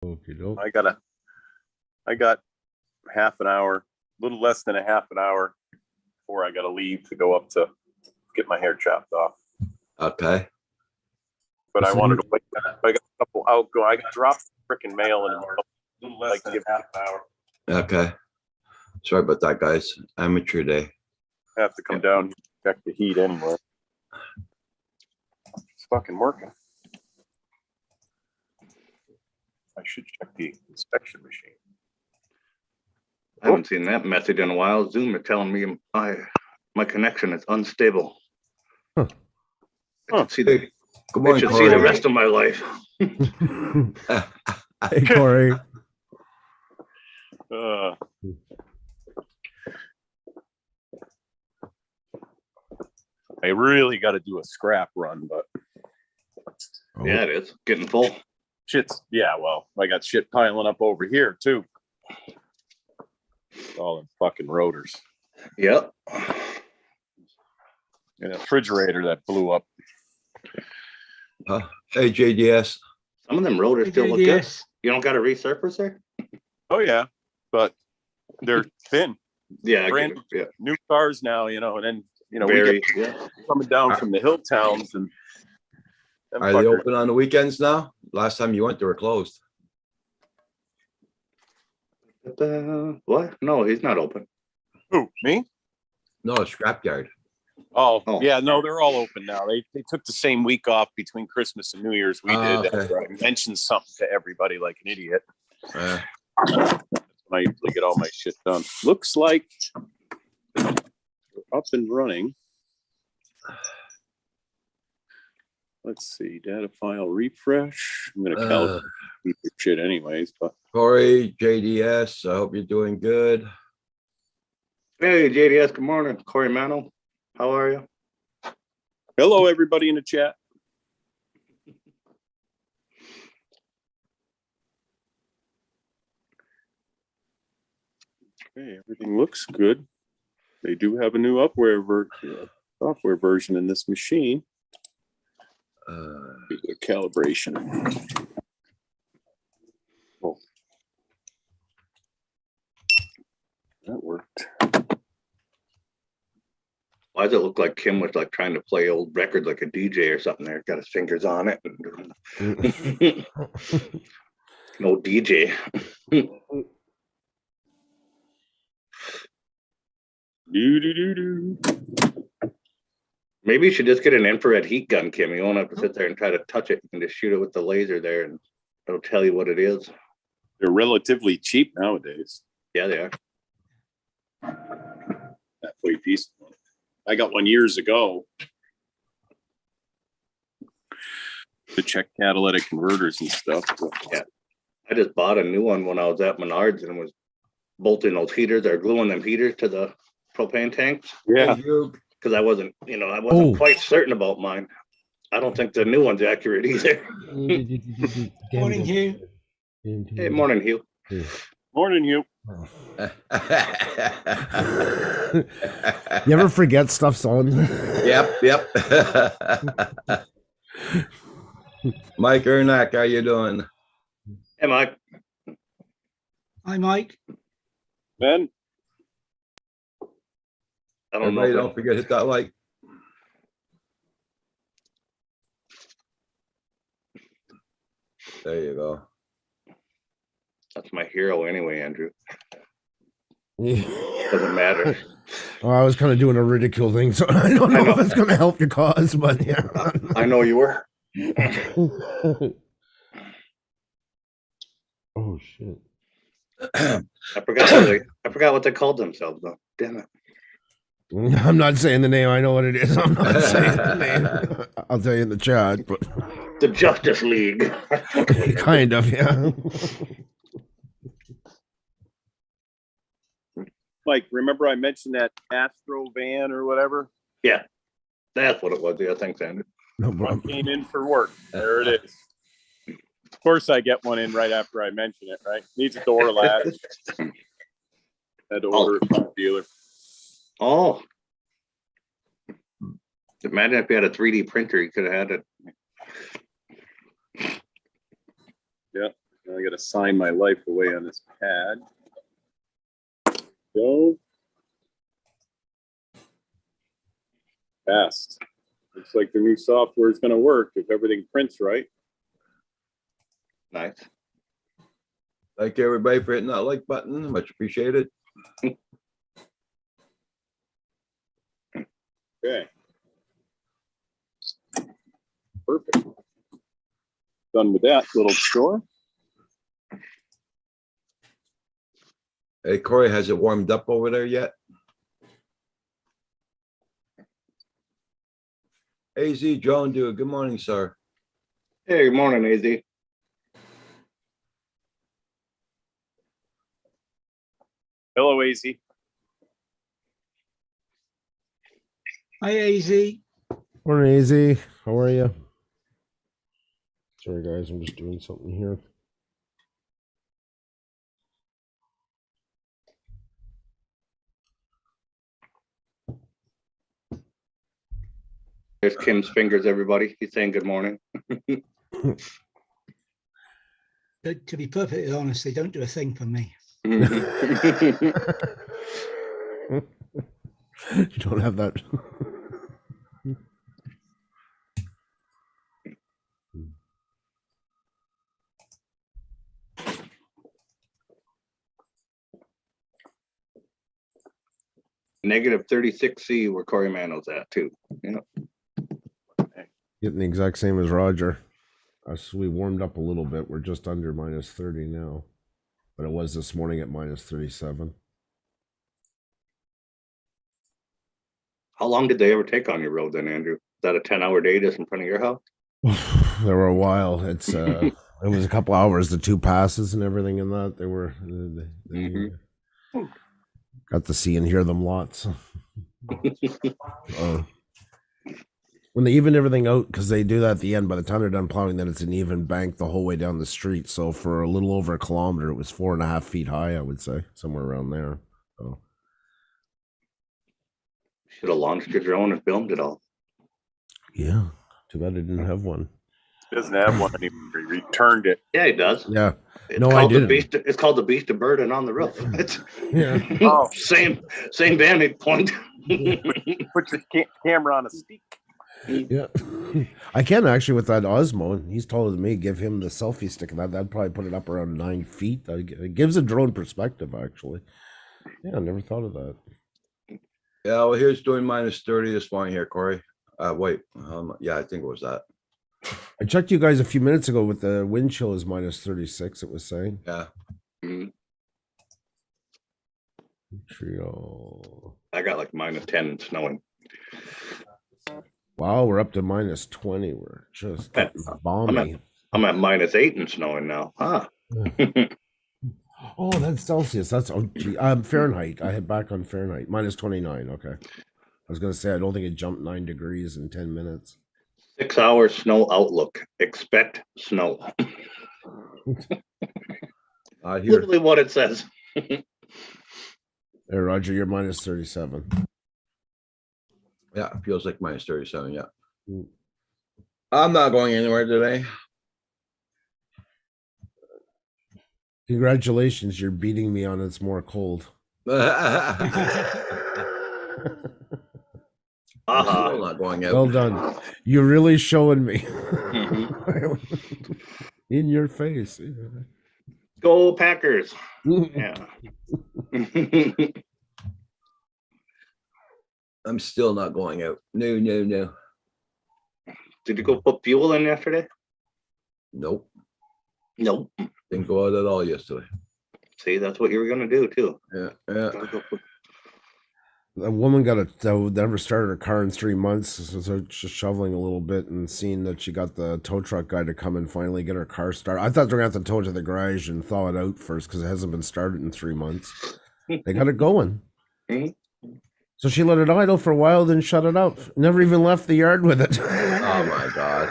I got half an hour, a little less than a half an hour before I got to leave to go up to get my hair chopped off. Okay. But I wanted to wait. I got a couple outgo. I dropped freaking mail in a little less than half an hour. Okay. Sorry about that, guys. Amateur day. I have to come down and check the heat anyway. It's fucking working. I should check the inspection machine. I haven't seen that message in a while. Zoom is telling me my connection is unstable. Huh. I should see the, Good morning, see the rest of my life. Hey, Corey. I really got to do a scrap run, but yeah, it is getting full. Well, I got shit piling up over here too. All in fucking rotors. Yep. And a refrigerator that blew up. Hey, JDS. Some of them rotors still look good. You don't got to resurface there? Oh yeah, but they're thin. Yeah, new cars now, and then Very, we get coming down from the hill towns and Are they open on the weekends now? Last time you went, they were closed. What? No, he's not open. Who, me? No, scrapyard. Oh, yeah, no, they're all open now. They took the same week off between Christmas and New Year's. We did. Okay. I mentioned something to everybody like an idiot. Uh, That's when I usually get all my shit done. Looks like we're up and running. Let's see, data file refresh. I'm gonna calibrate your shit anyways, but Corey, JDS, I hope you're doing good. Hey, JDS, good morning. Corey Mano, how are you? hello everybody in the chat. Okay, everything looks good. They do have a new software version in this machine. Calibration. Oh. That worked. Why does it look like Kim was like trying to play old records like a DJ or something there? Got his fingers on it. No DJ. Do. Maybe you should just get an infrared heat gun, Kim. You won't have to sit there and try to touch it. You can just shoot it with the laser there and it'll tell you what it is. They're relatively cheap nowadays. Yeah, they are. That way piece. I got one years ago to check catalytic converters and stuff. Yeah. I just bought a new one when I was at Menards and was bolting those heaters or gluing them heaters to the propane tanks. Yeah. Because I wasn't quite certain about mine. I don't think the new one's accurate either. Morning, Hugh. Hey, morning, Hugh. Morning, Hugh. You ever forget stuff's on? Yep. Mike Ernak, how you doing? Hey, Mike. Hi, Mike. Ben? I don't Everybody, know. don't forget to hit that like. There you go. That's my hero anyway, Andrew. Yeah. Doesn't matter. Well, I was kind of doing a ridicule thing, so I don't know if it's going to help your cause, but yeah. I know you were. Oh shit! I forgot what they called themselves though. Damn it. I'm not saying the name. I know what it is. I'm not saying the name. I'll tell you in the chat, but The Justice League. kind of, yeah. Mike, remember I mentioned that Astro van or whatever? Yeah, that's what it was. Yeah, thanks, Andrew. No One problem. came in for work. There it is. Of course, I get one in right after I mention it, right? Needs a door latch. Had to order it from the dealer. Oh. Imagine if you had a 3D printer, you could have had it. Yeah. I gotta sign my life away on this pad. Go. Passed. Looks like the new software is gonna work if everything prints right. Nice. Thank you, everybody, for hitting that like button. Much appreciated. Okay. Perfect. Done with that little chore. Hey, Corey, has it warmed up over there yet? AZ John, do a good morning, sir. Hey, good morning, AZ. Hello, AZ. Hi, AZ. Morning, AZ. How are you? Sorry, guys. I'm just doing something here. There's Kim's fingers, everybody. He's saying good morning. But to be perfectly honest, they don't do a thing for me. You don't have that. Negative 36C where Corey Mano's at too. You know, Getting the exact same as Roger. Us, we warmed up a little bit. We're just under -30 now, but it was this morning at -37. how long did they ever take on your road then, Andrew? Is that a 10-hour day just in front of your house? There were a while. It's it was a couple hours. The 2 passes and everything in that. They were they got to see and hear them lots. When they even everything out, because they do that at the end, by the time they're done plowing, then it's an even bank the whole way down the street. So for a little over a kilometer, it was 4.5 feet high, I would say, somewhere around there. So Should have launched your drone and filmed it all. yeah, too bad I didn't have one. Doesn't have one anymore. He returned it. Yeah, he does. Yeah, It's No, I called the didn't. beast. It's called the Beast of Burden on the roof. It's yeah. Oh. same vantage point. Put your camera on a stick. Yeah, I can actually with that Osmo. He's taller than me. Give him the selfie stick, and that'd probably put it up around 9 feet. It gives a drone perspective, actually. Yeah, I never thought of that. Yeah, well, here's doing -30 this morning here, Corey. Wait, yeah, I think it was that. I checked you guys a few minutes ago with the wind chill is -36. It was saying. Yeah. Mhm. Montreal. I got like -10 and snowing. Wow, we're up to -20. We're just getting balmy. I'm at -8 and snowing now. Huh. Oh, that's Celsius. That's Fahrenheit. I had back on Fahrenheit. -29. Okay. I was gonna say I don't think it jumped 9 degrees in 10 minutes. 6-hour snow outlook. Expect snow. Here. Literally what it says. Hey, Roger, you're -37. Yeah, it feels like -37. Yeah. Mm. I'm not going anywhere today. Congratulations, you're beating me on it's more cold. I'm still not going out. Well done. You're really showing me. In your face. Go Packers. Yeah. I'm still not going out. No, no, no. Did you go put fuel in yesterday? Nope. Nope. Didn't go out at all yesterday. See, that's what you were gonna do too. Yeah, yeah. A woman never started her car in 3 months, so just shoveling a little bit and seeing that she got the tow truck guy to come and finally get her car started. I thought they were gonna have to tow it to the garage and thaw it out first because it hasn't been started in 3 months. They got it going. Mhm. So she let it idle for a while, then shut it up. Never even left the yard with it. Oh my God.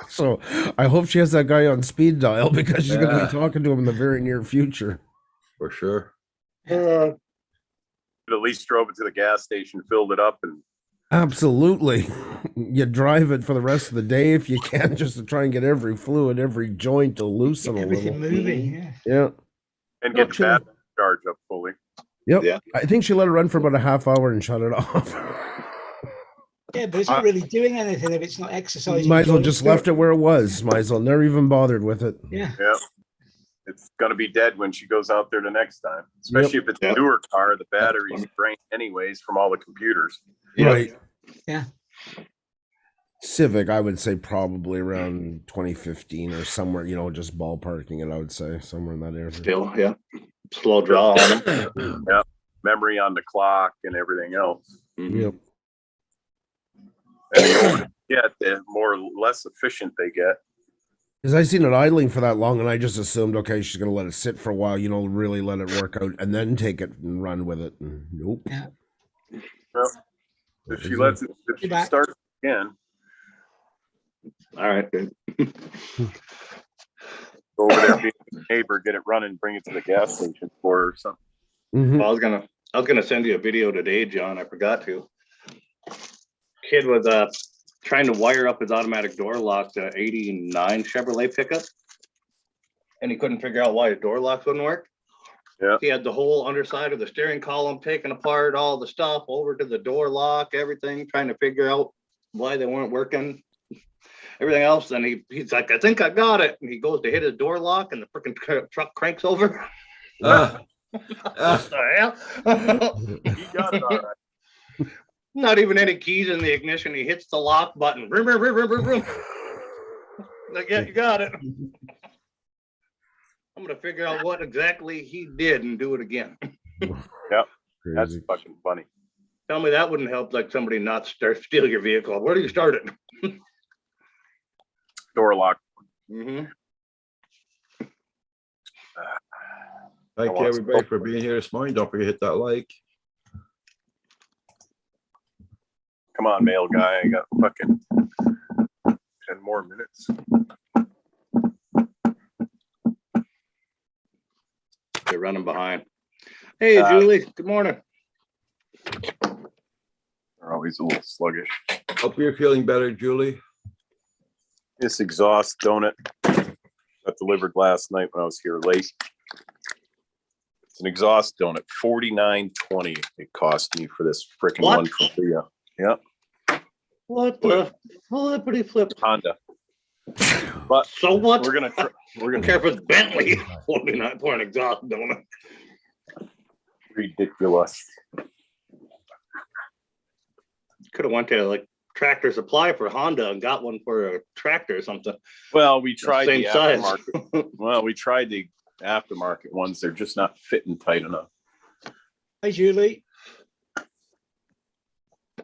So I hope she has that guy on speed dial because she's going to Yeah. be talking to him in the very near future. For sure. At least drove it to the gas station, filled it up, and Absolutely. You drive it for the rest of the day if you can, just to try and get every fluid, every joint to loosen a Everything little. moving. Yeah. Yeah. And get the Sure. battery charge up fully. Yep. Yeah. I think she let it run for about a half hour and shut it off. Yeah, but it's not really doing anything if it's not exercising. Might as well joints. just left it where it was. Might as well never even bothered with it. Yeah. Yeah. It's gonna be dead when she goes out there the next time, especially if it's a newer car, the battery's drained anyways from all the computers. Right. Yeah. Civic, I would say probably around 2015 or somewhere, just ballparking it, I would say somewhere in that area. Still, yeah. Slow draw on them. Yeah. Memory on the clock and everything else. Yep. And the older they get, the more less efficient they get. Because I seen it idling for that long, and I just assumed, okay, she's gonna let it sit for a while, really let it work out, and then take it and run with it. And nope. Yeah. Well, if she lets it, if she starts again, All right, good. go over there, be a neighbor, get it running, bring it to the gas station for her or something. Mhm. Well, I was gonna send you a video today, John. I forgot to. Kid was trying to wire up his automatic door lock to 89 Chevrolet pickup. And he couldn't figure out why his door locks wouldn't work. Yeah. He had the whole underside of the steering column taken apart, all the stuff over to the door lock, everything, trying to figure out why they weren't working. Everything else. And he's like, I think I got it. And he goes to hit his door lock and the freaking truck cranks over. Ah, What the hell? He got it all right. Not even any keys in the ignition. He hits the lock button. Vroom, vroom, vroom, vroom, vroom, vroom. Like, yeah, you got it. I'm gonna figure out what exactly he did and do it again. That's Crazy. fucking funny. Tell me that wouldn't help, like somebody not steal your vehicle. Where do you start it? Door lock. Mm-hmm. thank you, everybody, for being here this morning. Don't forget to hit that like. Come on, mail guy. I got fucking 10 more minutes. They're running behind. Hey, Julie. Good morning. They're always a little sluggish. Hope you're feeling better, Julie. This exhaust donut got delivered last night when I was here late. It's an exhaust donut, $49.20 it cost me for this freaking What? one from Leah. Yep, What the flippity flip? Honda. But So what? we're gonna I don't care if it's Bentley. 49 for an exhaust donut. ridiculous. Could have went to like Tractor Supply for Honda and got one for a tractor or something. Well, we tried Same the size. aftermarket. Well, we tried the aftermarket ones. They're just not fitting tight enough. Hi, Julie.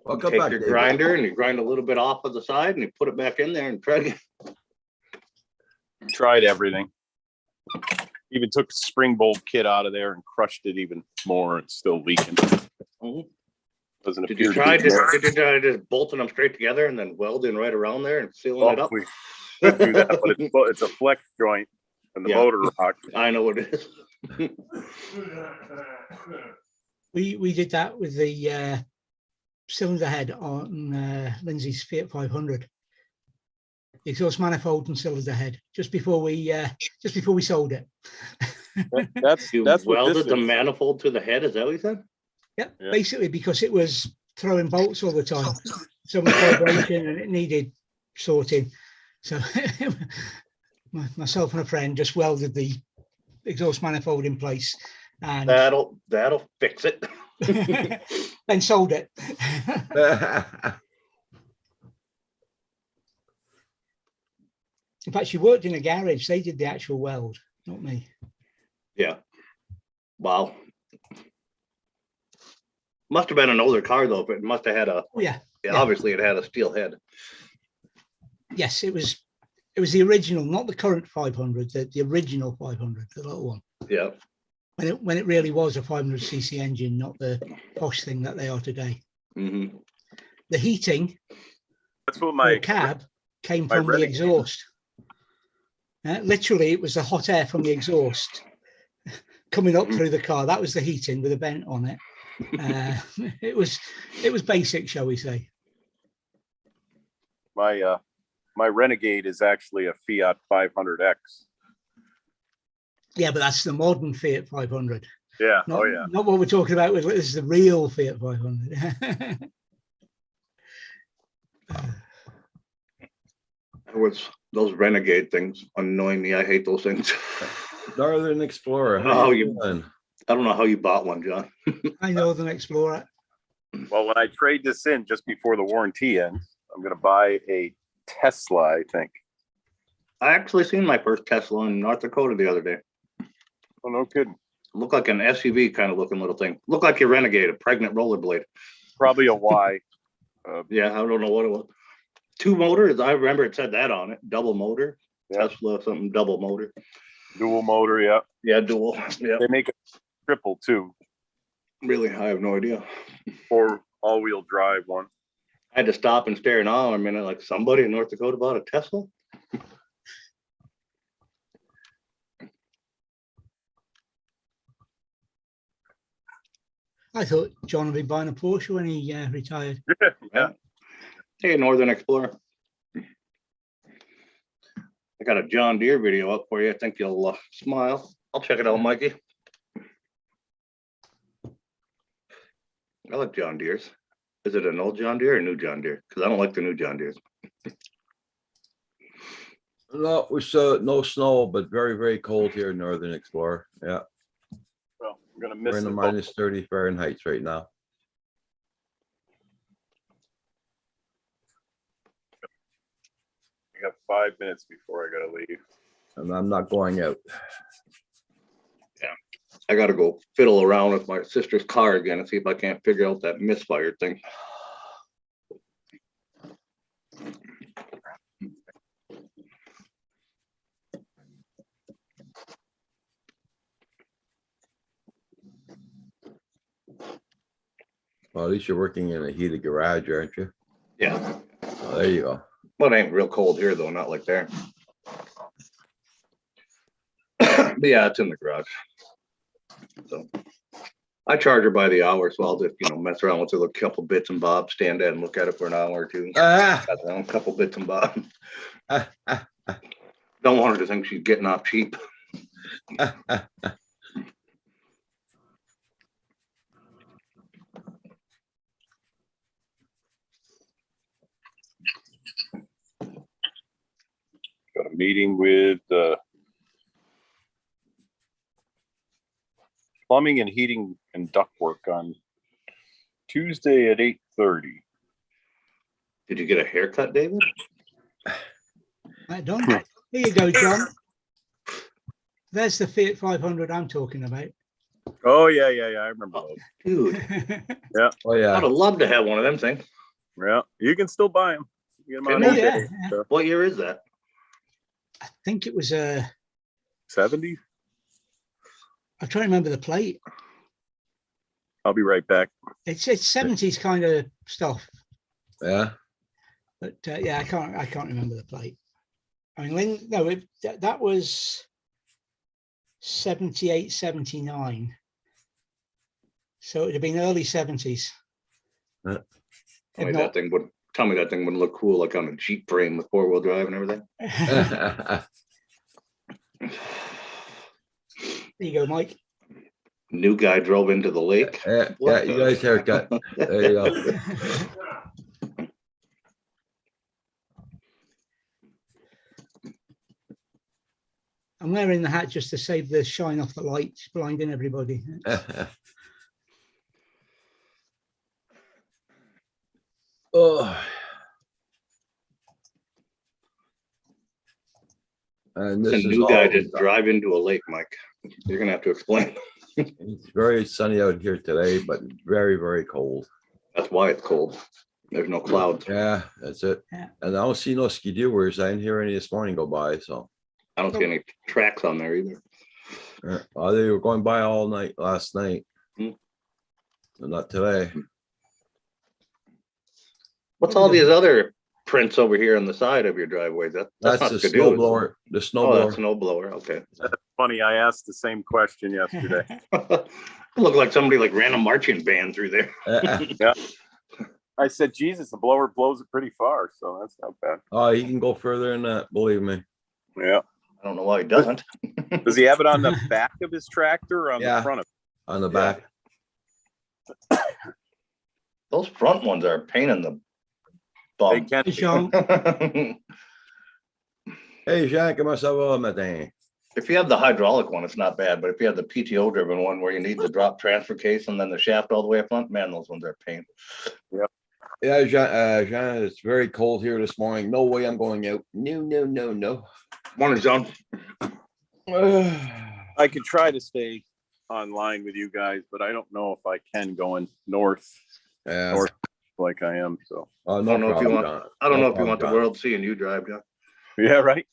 Welcome Take back, your David. grinder and you grind a little bit off of the side and you put it back in there and try to. Tried everything. Even took the spring bolt kit out of there and crushed it even more. It's still leaking. Mhm. Doesn't Did appear you to try be just more. did you try just bolting them straight together and then welding right around there and sealing it Oh, up? we could do that, but it's a flex joint and the Yeah. motor rock. I know what it is. We did that with the cylinder head on Lindsay's Fiat 500. The exhaust manifold and cylinder head just before we sold it. That's You what welded this the is. manifold to the head, is that what you said? Yep, Yeah. basically because it was throwing bolts all the time. So much vibration and it needed sorting. So myself and a friend just welded the exhaust manifold in place and That'll fix it. then sold it. In fact, she worked in a garage. They did the actual weld, not me. Yeah. Wow. Must have been an older car though, but it must have had a, Oh yeah, yeah, Yeah. obviously it had a steel head. yes, it was the original, not the current 500, the original 500, the little one. Yeah. When it really was a 500cc engine, not the posh thing that they are today. Mm-hmm. The heating That's what for my the cab came my from the Renegade. exhaust. Literally, it was the hot air from the exhaust coming up through the car. That was the heating with a vent on it. It was basic, shall we say? My Renegade is actually a Fiat 500X. Yeah, but that's the modern Fiat 500. Yeah. Not, Oh yeah. not what we're talking about. This is the real Fiat 500. Those Renegade things annoy me. I hate those things. Northern Explorer. Oh, How you- you doing? I don't know how you bought one, John. I know the Explorer. Well, when I trade this in just before the warranty ends, I'm gonna buy a Tesla, I think. I actually seen my first Tesla in North Dakota the other day. Oh, no kidding. Looked like an SUV kind of looking little thing. Looked like your Renegade, a pregnant rollerblade. Probably a Y. Yeah, I don't know what it was. 2 motors. I remember it said that on it. Double motor. Yeah. Tesla, something double motor. Dual motor, yeah. Yeah, dual. Yeah, They make a triple too, really. I have no idea. or all-wheel drive one. I had to stop and stare in awe a minute, like somebody in North Dakota bought a Tesla. I thought John would be buying a Porsche when he retired. Yeah. Hey, Northern Explorer. I got a John Deere video up for you. I think you'll smile. I'll check it out, Mikey. I like John Deere's. Is it an old John Deere or new John Deere? Because I don't like the new John Deere's. No, we saw no snow, but very, very cold here in Northern Explorer. Yeah, Well, I'm gonna we're miss in the the minus 30 Fahrenheit right now. I got 5 minutes before I gotta leave. And I'm not going out. I got to go fiddle around with my sister's car again and see if I can't figure out that misfire thing. Well, at least you're working in a heated garage, aren't you? Yeah. Oh, there you go. Well, it ain't real cold here though, not like there. But yeah, it's in the garage. So I charge her by the hour, so I'll just, mess around with a couple bits and bobs, stand there and look at it for an hour or two. Ah, Got a couple bits and bobs. ah, ah, Don't want her to think she's getting off cheap. ah, ah. Got a meeting with plumbing and heating and ductwork on Tuesday at 8:30. Did you get a haircut, David? Right, done. Here you go, John. There's the Fiat 500 I'm talking about. Oh yeah, I remember those. Dude, Oh, yeah. I'd have loved to have one of them things. Yeah, you can still buy them. You get 'em on Can you? eBay. Yeah. What year is that? I think it was 70. I'm trying to remember the plate. I'll be right back. It's 70s kind of stuff. Yeah. But yeah, I can't remember the plate. I mean, that was 78, 79. So it'd have been early 70s. Yeah. Tell me that thing would look cool, like on a Jeep frame with 4-wheel drive and everything. There you go, Mike. New guy drove into the lake. Yeah, What you the- guys haircut. There you go. I'm wearing the hat just to save the shine off the lights, blinding everybody. Oh. And The this is new guy all, just drive into a lake, Mike. You're gonna have to explain. it's very sunny out here today, but very, very cold. That's why it's cold. There's no clouds. Yeah, that's it. Yeah. And I don't see no ski-doers. I didn't hear any this morning go by, so. I don't see any tracks on there either. They were going by all night last night. Hmm. But not today. What's all these other prints over here on the side of your driveway? That's That's not the Skidoo, snow is it? blower, the snow Oh, that's blower. snow blower. Okay. Funny, I asked the same question yesterday. Look like somebody like ran a marching band through there. I said, Jesus, the blower blows it pretty far, so that's not bad. Oh, he can go further than that, believe me. Yeah. I don't know why he doesn't. Does he have it on the back of his tractor or on Yeah. the front of On the Yeah. back. Those front ones are a pain in the it? They bum. can Hey, be. Sean, Hey, Jean, comment ça va, matin? If you have the hydraulic one, it's not bad, but if you have the PTO driven one where you need the drop transfer case and then the shaft all the way up front, man, those ones are a pain. Yeah, Jean, it's very cold here this morning. No way I'm going out. No, no, no, no. Morning, John. I could try to stay online with you guys, but I don't know if I can going north Yeah. North. like I am. So Oh, I no don't know if you problem, want- John. I don't No know if you problem, want the John. world seeing you drive, John. yeah, right.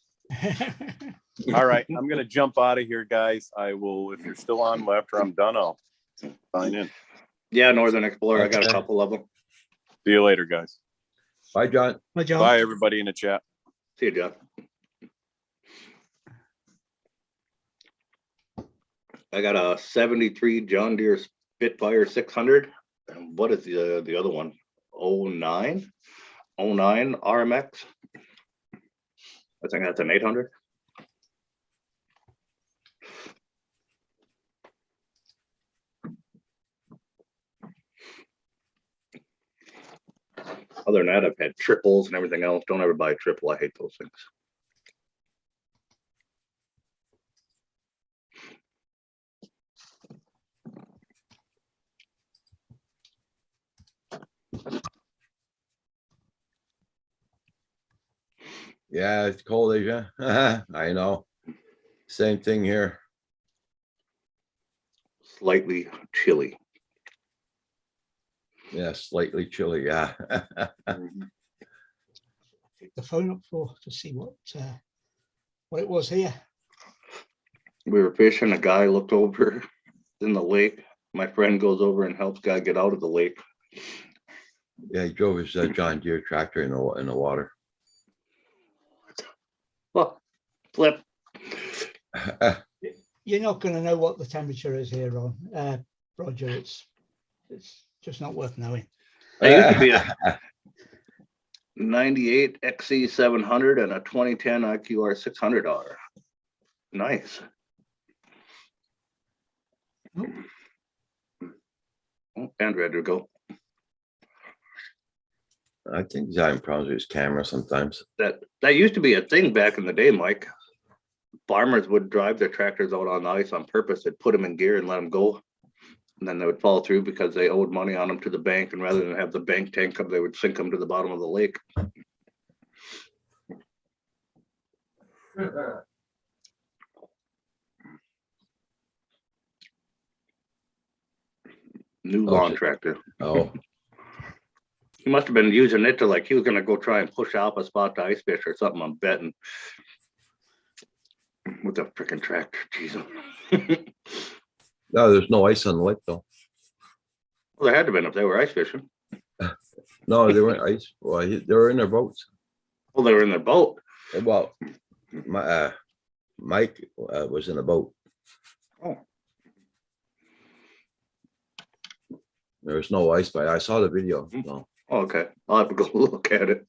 All right, I'm gonna jump out of here, guys. I will, if you're still on after I'm done, I'll sign in. Yeah, Northern Explorer. I got a Okay. couple of them. See you later, guys. Bye, John. Hi, John. Bye, everybody in the chat. See you, John. I got a 73 John Deere Spitfire 600. And what is the other one? 09? 09 RMX. I think that's an 800. Other than that, I've had triples and everything else. Don't ever buy a triple. I hate those things. Yeah, it's cold, Asia. I know. Same thing here. Slightly chilly. Yeah, slightly chilly. Yeah. Pick the phone up for to see what it was here. We were fishing. A guy looked over in the lake. My friend goes over and helps guy get out of the lake. Yeah, he drove his John Deere tractor in the water. Oh, flip. You're not going to know what the temperature is here, Ron. Roger, it's just not worth knowing. I used to be a 98 XC 700 and a 2010 IQR 600R. Nice. Oh. Oh, and ready to go. I think he's having problems with his camera sometimes. That used to be a thing back in the day, Mike. Farmers would drive their tractors out on the ice on purpose. They'd put them in gear and let them go. And then they would fall through because they owed money on them to the bank. And rather than have the bank tank them, they would sink them to the bottom of the lake. New Oh, lawn shit. tractor. Oh, He must have been using it to like, he was gonna go try and push off a spot to ice fish or something, I'm betting. With a freaking tractor, Jesus. no, there's no ice on the lake though. Well, there had to been if they were ice fishing. No, they weren't ice. Well, they were in their boats. Well, they were in their boat. Well, Mike was in a boat. Oh. There was no ice, but I saw the video. So. Oh, okay, I'll have to go look at it.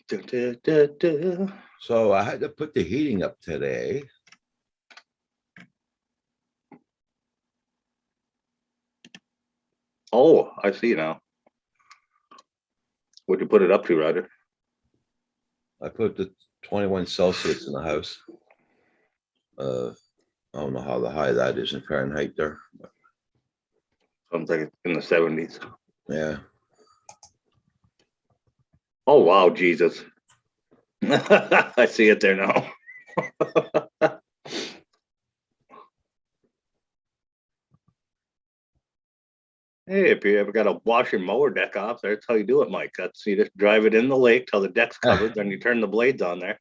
Da, da, da, da. So I had to put the heating up today. Oh, I see now. What'd you put it up to, Roger? I put the 21 Celsius in the house. I don't know how high that is in Fahrenheit there. But Something in the 70s. yeah. Oh, wow, Jesus. I see it there now. Hey, if you ever got to wash your mower deck off, that's how you do it, Mike. That's you just drive it in the lake till the deck's covered, then you turn the blades on there.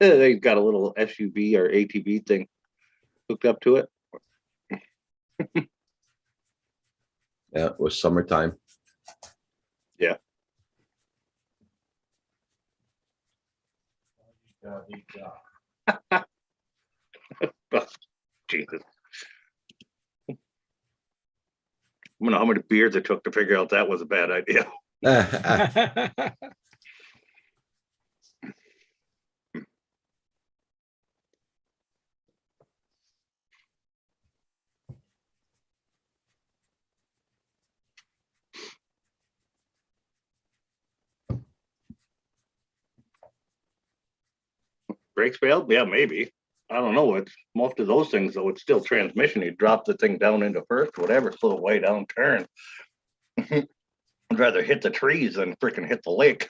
They got a little SUV or ATV thing hooked up to it. Yeah, it was summertime. Yeah. Jesus. I don't know how many beers it took to figure out that was a bad idea. Brakes failed? Yeah, maybe. I don't know. It's most of those things, though, it's still transmission. You drop the thing down into first, whatever, slow way down turn. I'd rather hit the trees than freaking hit the lake.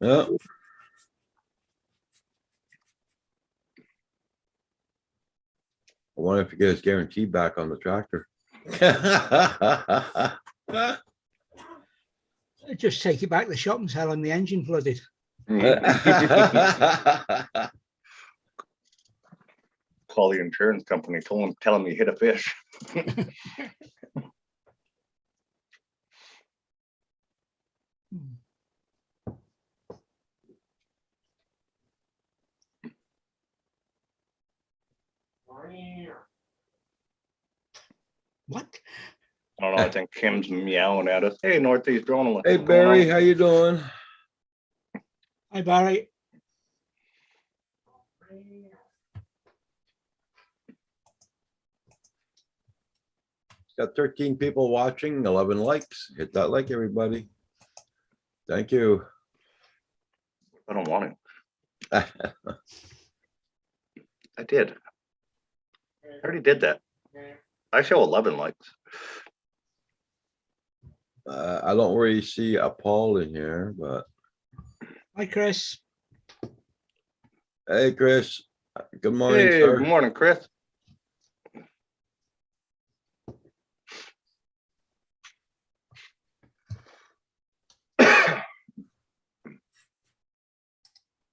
Yeah. I wonder if he gets his guarantee back on the tractor. Just take it back to the shop and tell him the engine flooded. Call the insurance company, tell them you hit a fish. What? I don't know. I think Kim's meowing at us. Hey, Northeast Drone. Hey what's going Barry, on? how you doing? Hi, Barry. Got 13 people watching, 11 likes. Hit that like, everybody. Thank you. I don't want it. I did. I already did that. I show 11 likes. I don't really see a Paul in here, but Hi, Chris. hey, Chris. Good morning, Hey, sir. good morning, Chris.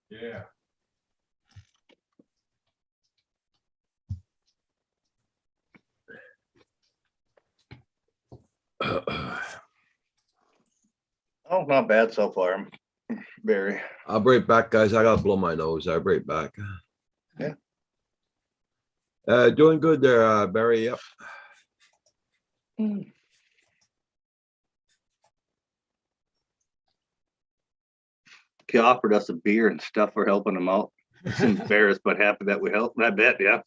Yeah. Oh, not bad so far, Barry. I'll be right back, guys. I gotta blow my nose. I'll be right back. Yeah. Doing good there, Barry. Yep. He offered us a beer and stuff for helping him out. He's embarrassed, but happy that we helped. I bet, yeah.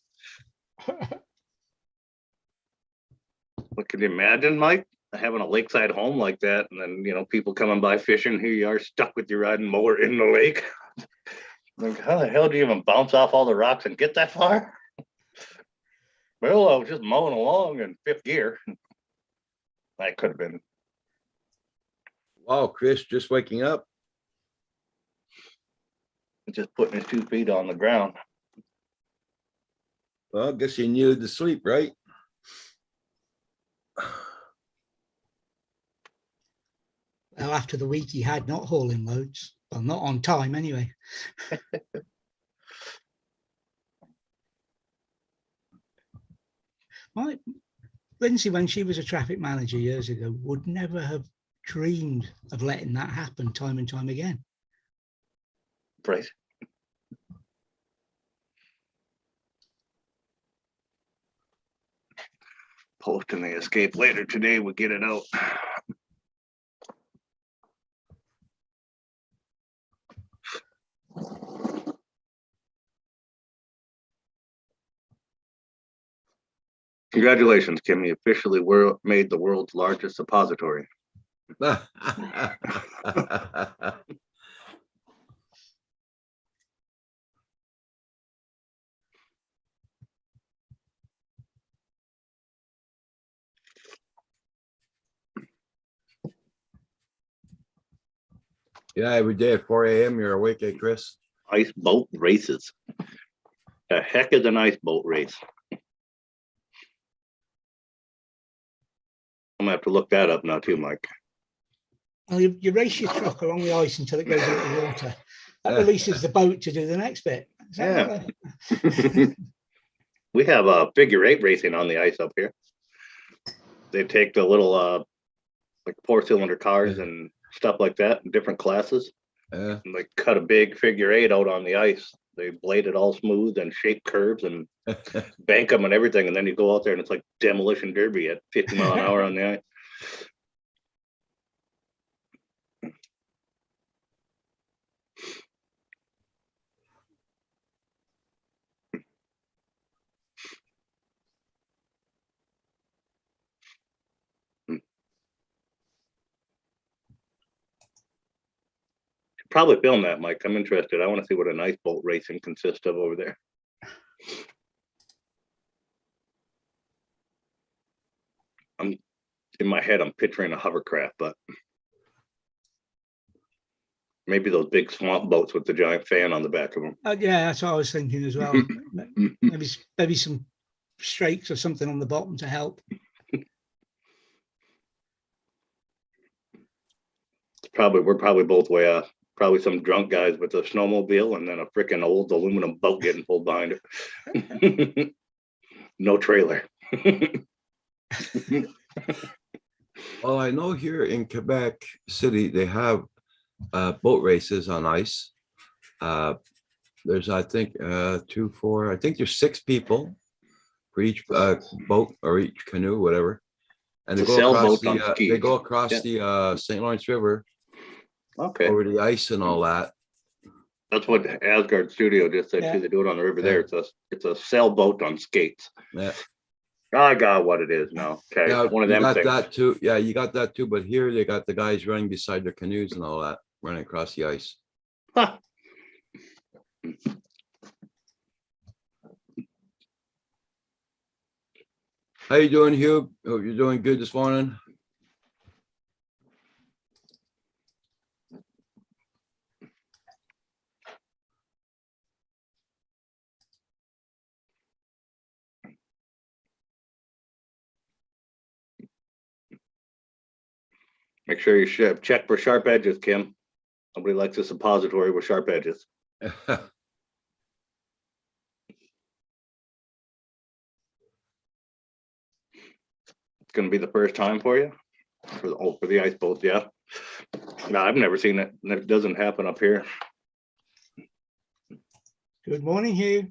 What can you imagine, Mike? Having a lakeside home like that, and then people coming by fishing. Here you are, stuck with your riding mower in the lake. Like, how the hell do you even bounce off all the rocks and get that far? Well, I was just mowing along in fifth gear. That could have been. Wow, Chris, just waking up. Just putting his 2 feet on the ground. Well, I guess he needed to sleep, right? Well, after the week he had not hauling loads, well, not on time anyway. Lindsay, when she was a traffic manager years ago, would never have dreamed of letting that happen time and time again. Right. Posting the escape later today, we'll get it out. Congratulations, Kim. You officially made the world's largest suppository. Yeah, every day at 4 AM, you're awake, eh, Chris? Ice boat races. The heck is an ice boat race? I'm gonna have to look that up now too, Mike. Well, you race your truck along the ice until it goes into the water. That Yeah. releases the boat to do the next bit. Is that Yeah. what We have a figure eight racing on the ice up here. They take the little like 4-cylinder cars Yeah. and stuff like that in different classes, Yeah. and they cut a big figure eight out on the ice. They blade it all smooth and shape curves and bank them and everything, and then you go out there and it's like demolition derby at 50 mile an hour on the ice. Probably film that, Mike. I'm interested. I want to see what an ice boat racing consists of over there. I'm in my head, I'm picturing a hovercraft, but maybe those big swamp boats with the giant fan on the back of them. yeah, that's what I was thinking as well. Maybe some strakes or something on the bottom to help. We're probably both way off. Probably some drunk guys with a snowmobile and then a freaking old aluminum boat getting pulled behind it. No trailer. Well, I know here in Quebec City, they have boat races on ice. There's, I think, 2, 4, I think there's 6 people for each boat or each canoe, whatever. And they It's a go across sailboat on the, skis. they go across Yeah. the St. Lawrence River Okay, over the ice and all that. that's what Asgard Studio just said Yeah. too. They do it on the river Yeah. there. It's a sailboat on skates. Yeah. I got what it is now. Okay, Yeah, one of you them got things. that too. Yeah, you got that too. But here they got the guys running beside their canoes and all that, running across the ice. Huh. How you doing, Hugh? Hope you're doing good this morning. Make sure you check for sharp edges, Kim. Nobody likes a suppository with sharp edges. It's gonna be the first time for you? For the ice boat, yeah. No, I've never seen it. It doesn't happen up here. Good morning, Hugh.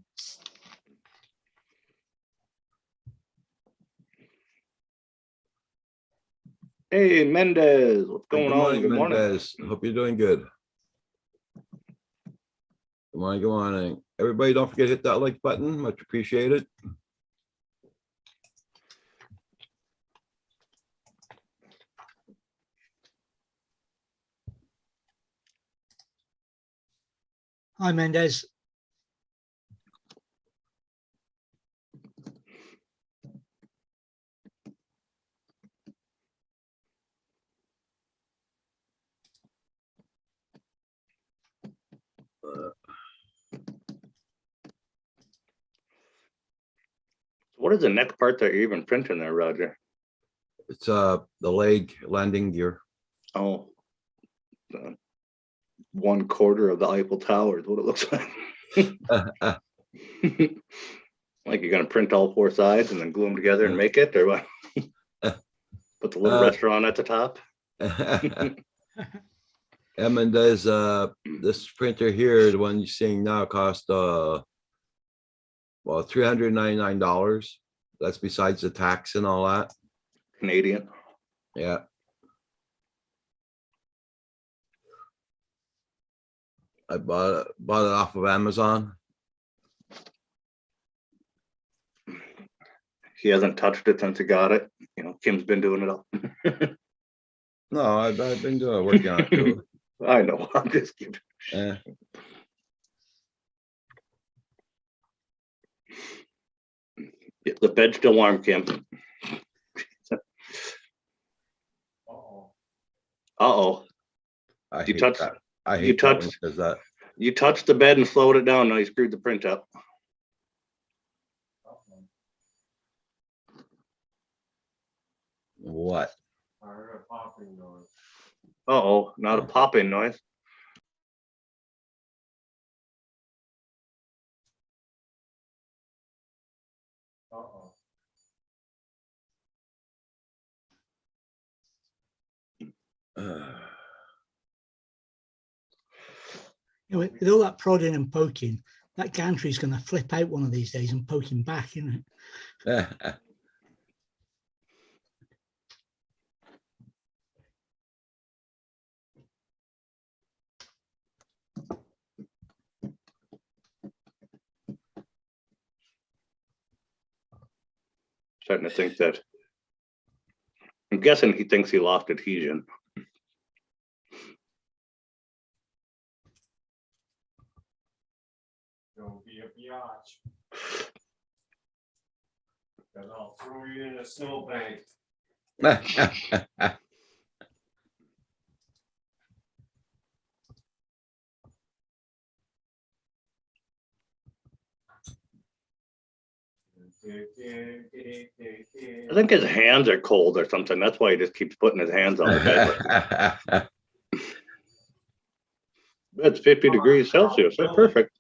Hey, Mendez, what's going Good on? morning, Good morning. Mendez. Hope you're doing good. Good morning, good morning. Everybody, don't forget to hit that like button. Much appreciated. Hi, Mendez. What is the next part that you're even printing there, Roger? It's the leg landing gear. Oh, 1/4 of the Eiffel Tower is what it looks like. Like you're gonna print all 4 sides and then glue them together and make it, or what? Put the little restaurant at the top. Mendez, this printer here, the one you're seeing now, cost well, $399. That's besides the tax and all that. Canadian. Yeah. I bought it off of Amazon. He hasn't touched it since he got it. You know, Kim's been doing it all. No, I've been working on it too. I know. I'm just kidding. Eh. Get the bed still warm, Kim. Uh-oh. I You hate touched that. I You hate that when touched- it does that. You touched the bed and slowed it down. Now you screwed the print up. What? Uh-oh, not a popping noise. You know, with all that prodding and poking, that gantry is going to flip out one of these days and poke him back, isn't it? Starting to think that. I'm guessing he thinks he lost adhesion. Don't be a biatch. Cause I'll throw you in a snowbank. I think his hands are cold or something. That's why he just keeps putting his hands on the bed. It's 50 degrees Celsius. That's perfect.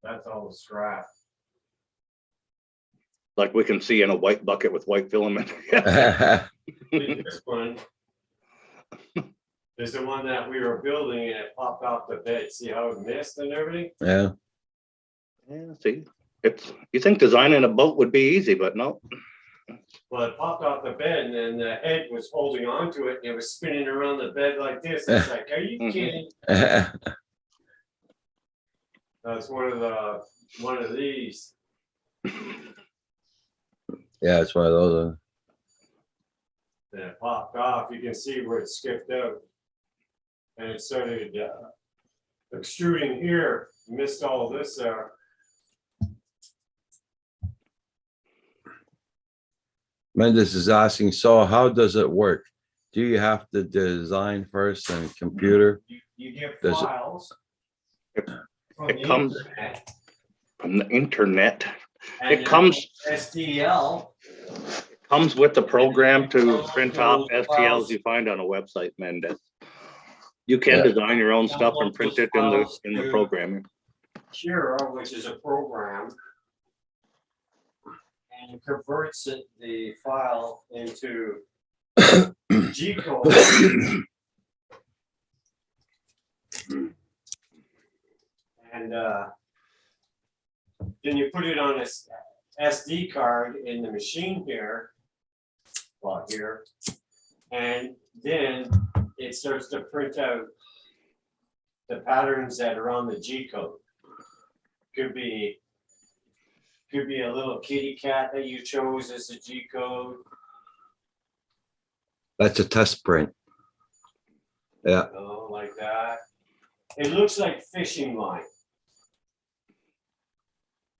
That's all the scrap. Like we can see in a white bucket with white filament. This one is the one that we were building and it popped off the bed. See how it missed and everything? Yeah. Yeah, see, it's, you think designing a boat would be easy, but no. Well, it popped off the bed and then the head was holding on to it and it was spinning around the bed like this. It's like, are you Mhm. kidding? That's one of these. Yeah, it's one of those. And it popped off. You can see where it skipped out. And it started extruding here, missed all this there. Mendes is asking, so how does it work? Do you have to design first and computer? You get Does it- files. It- from it the comes- internet, From the internet, and it then comes, STL. comes with the program to print off STLs you find on a website, Mendez. You can Yeah. design your own stuff and print it in the program. Cura, which is a program. And it converts the file into G code. And then you put it on a SD card in the machine here. Well, here. And then it starts to print out the patterns that are on the G code. Could be a little kitty cat that you chose as a G code. That's a test print. Yeah. Like that. It looks like fishing line.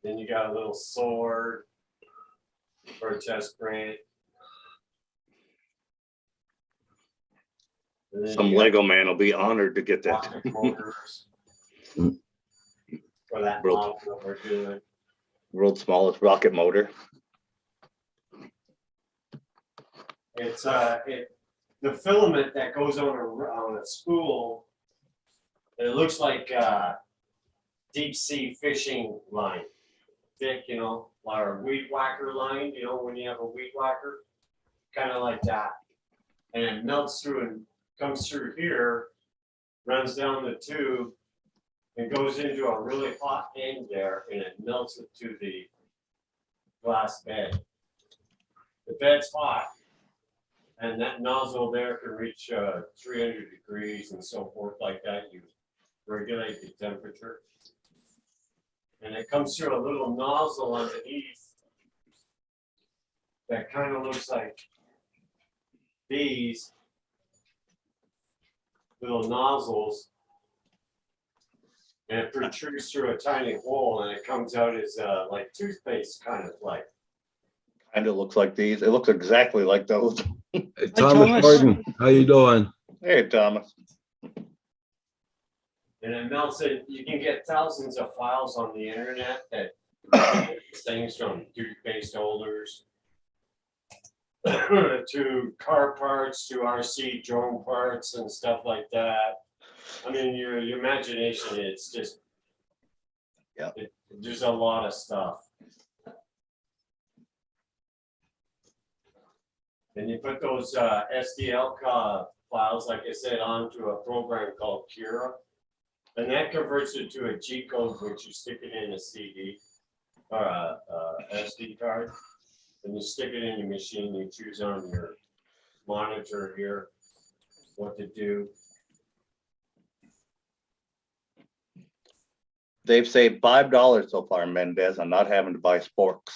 Then you got a little sword for a chest print. And then Some you got Lego man will be honored to get that. rocket motors Mm. for that Real- model that we're doing. World's smallest rocket motor. It's the filament that goes on a spool. It looks like deep sea fishing line, thick, you know, or weed whacker line. You know, when you have a weed whacker, kind of like that, and it melts through and comes through here, runs down the tube, and goes into a really hot end there, and it melts it to the glass bed. The bed's hot. And that nozzle there can reach 300 degrees and so forth like that. You regulate the temperature. And it comes through a little nozzle underneath that kind of looks like these little nozzles. And it protrudes through a tiny hole and it comes out as like toothpaste kind of like. Kind of looks like these. It looks exactly like those. Hey, Hi, Thomas Thomas. Gordon, how you doing? Hey, Thomas. And it melts it, you can get thousands of files on the internet that things from toothpaste holders to car parts, to RC drone parts and stuff like that. I mean, your imagination, it's just. Yep. There's a lot of stuff. And you put those SDL files, like I said, onto a program called Cura. And that converts it to a G code, which you stick it in a CD or a SD card. And you stick it in your machine, you choose on your monitor here what to do. They've saved $5 so far, Mendez, on not having to buy sporks.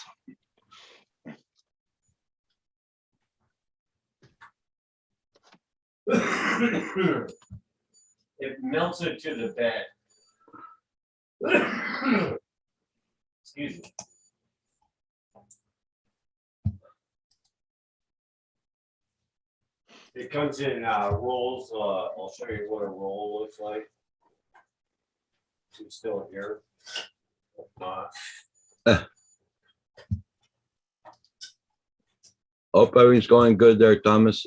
It melts it to the bed. Excuse me. It comes in rolls. I'll show you what a roll looks like. It's still here. Hope everything's going good there, Thomas.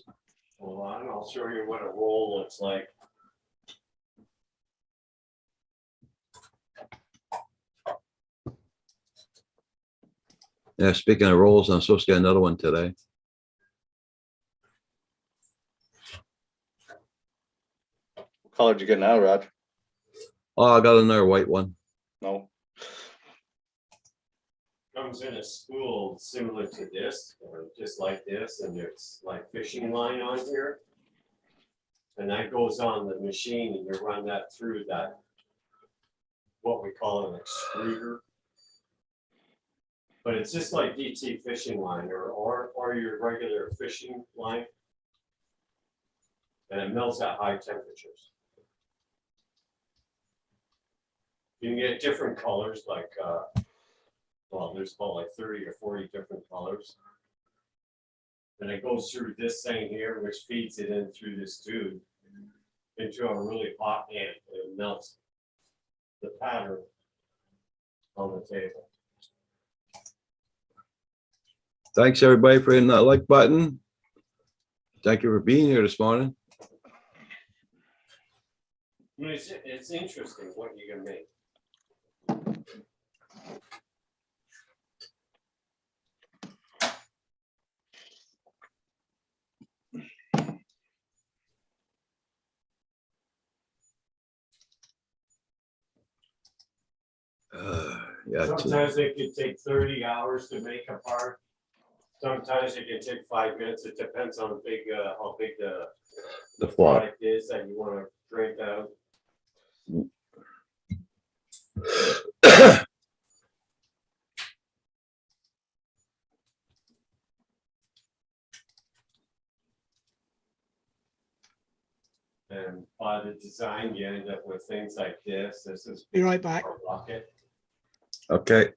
Hold on, I'll show you what a roll looks like. Yeah, speaking of rolls, I'm supposed to get another one today. What color did you get now, Rod? Oh, I got another white one. No. Comes in a spool similar to this, or just like this, and there's like fishing line on here. And that goes on the machine, and you run that through that, what we call an extruder. But it's just like deep sea fishing line or your regular fishing line. And it melts at high temperatures. You can get different colors, like well, there's about like 30 or 40 different colors. And it goes through this thing here, which feeds it in through this tube into a really hot amp. It melts the pattern on the table. Thanks, everybody, for hitting that like button. Thank you for being here this morning. I mean, it's interesting what you can make. Yeah, Sometimes it can take 30 hours to make a part. Sometimes it can take 5 minutes. It depends on how big the fly. product is that you want to drink out. And by the design, you end up with things like this. This is Be right back. a rocket. Okay.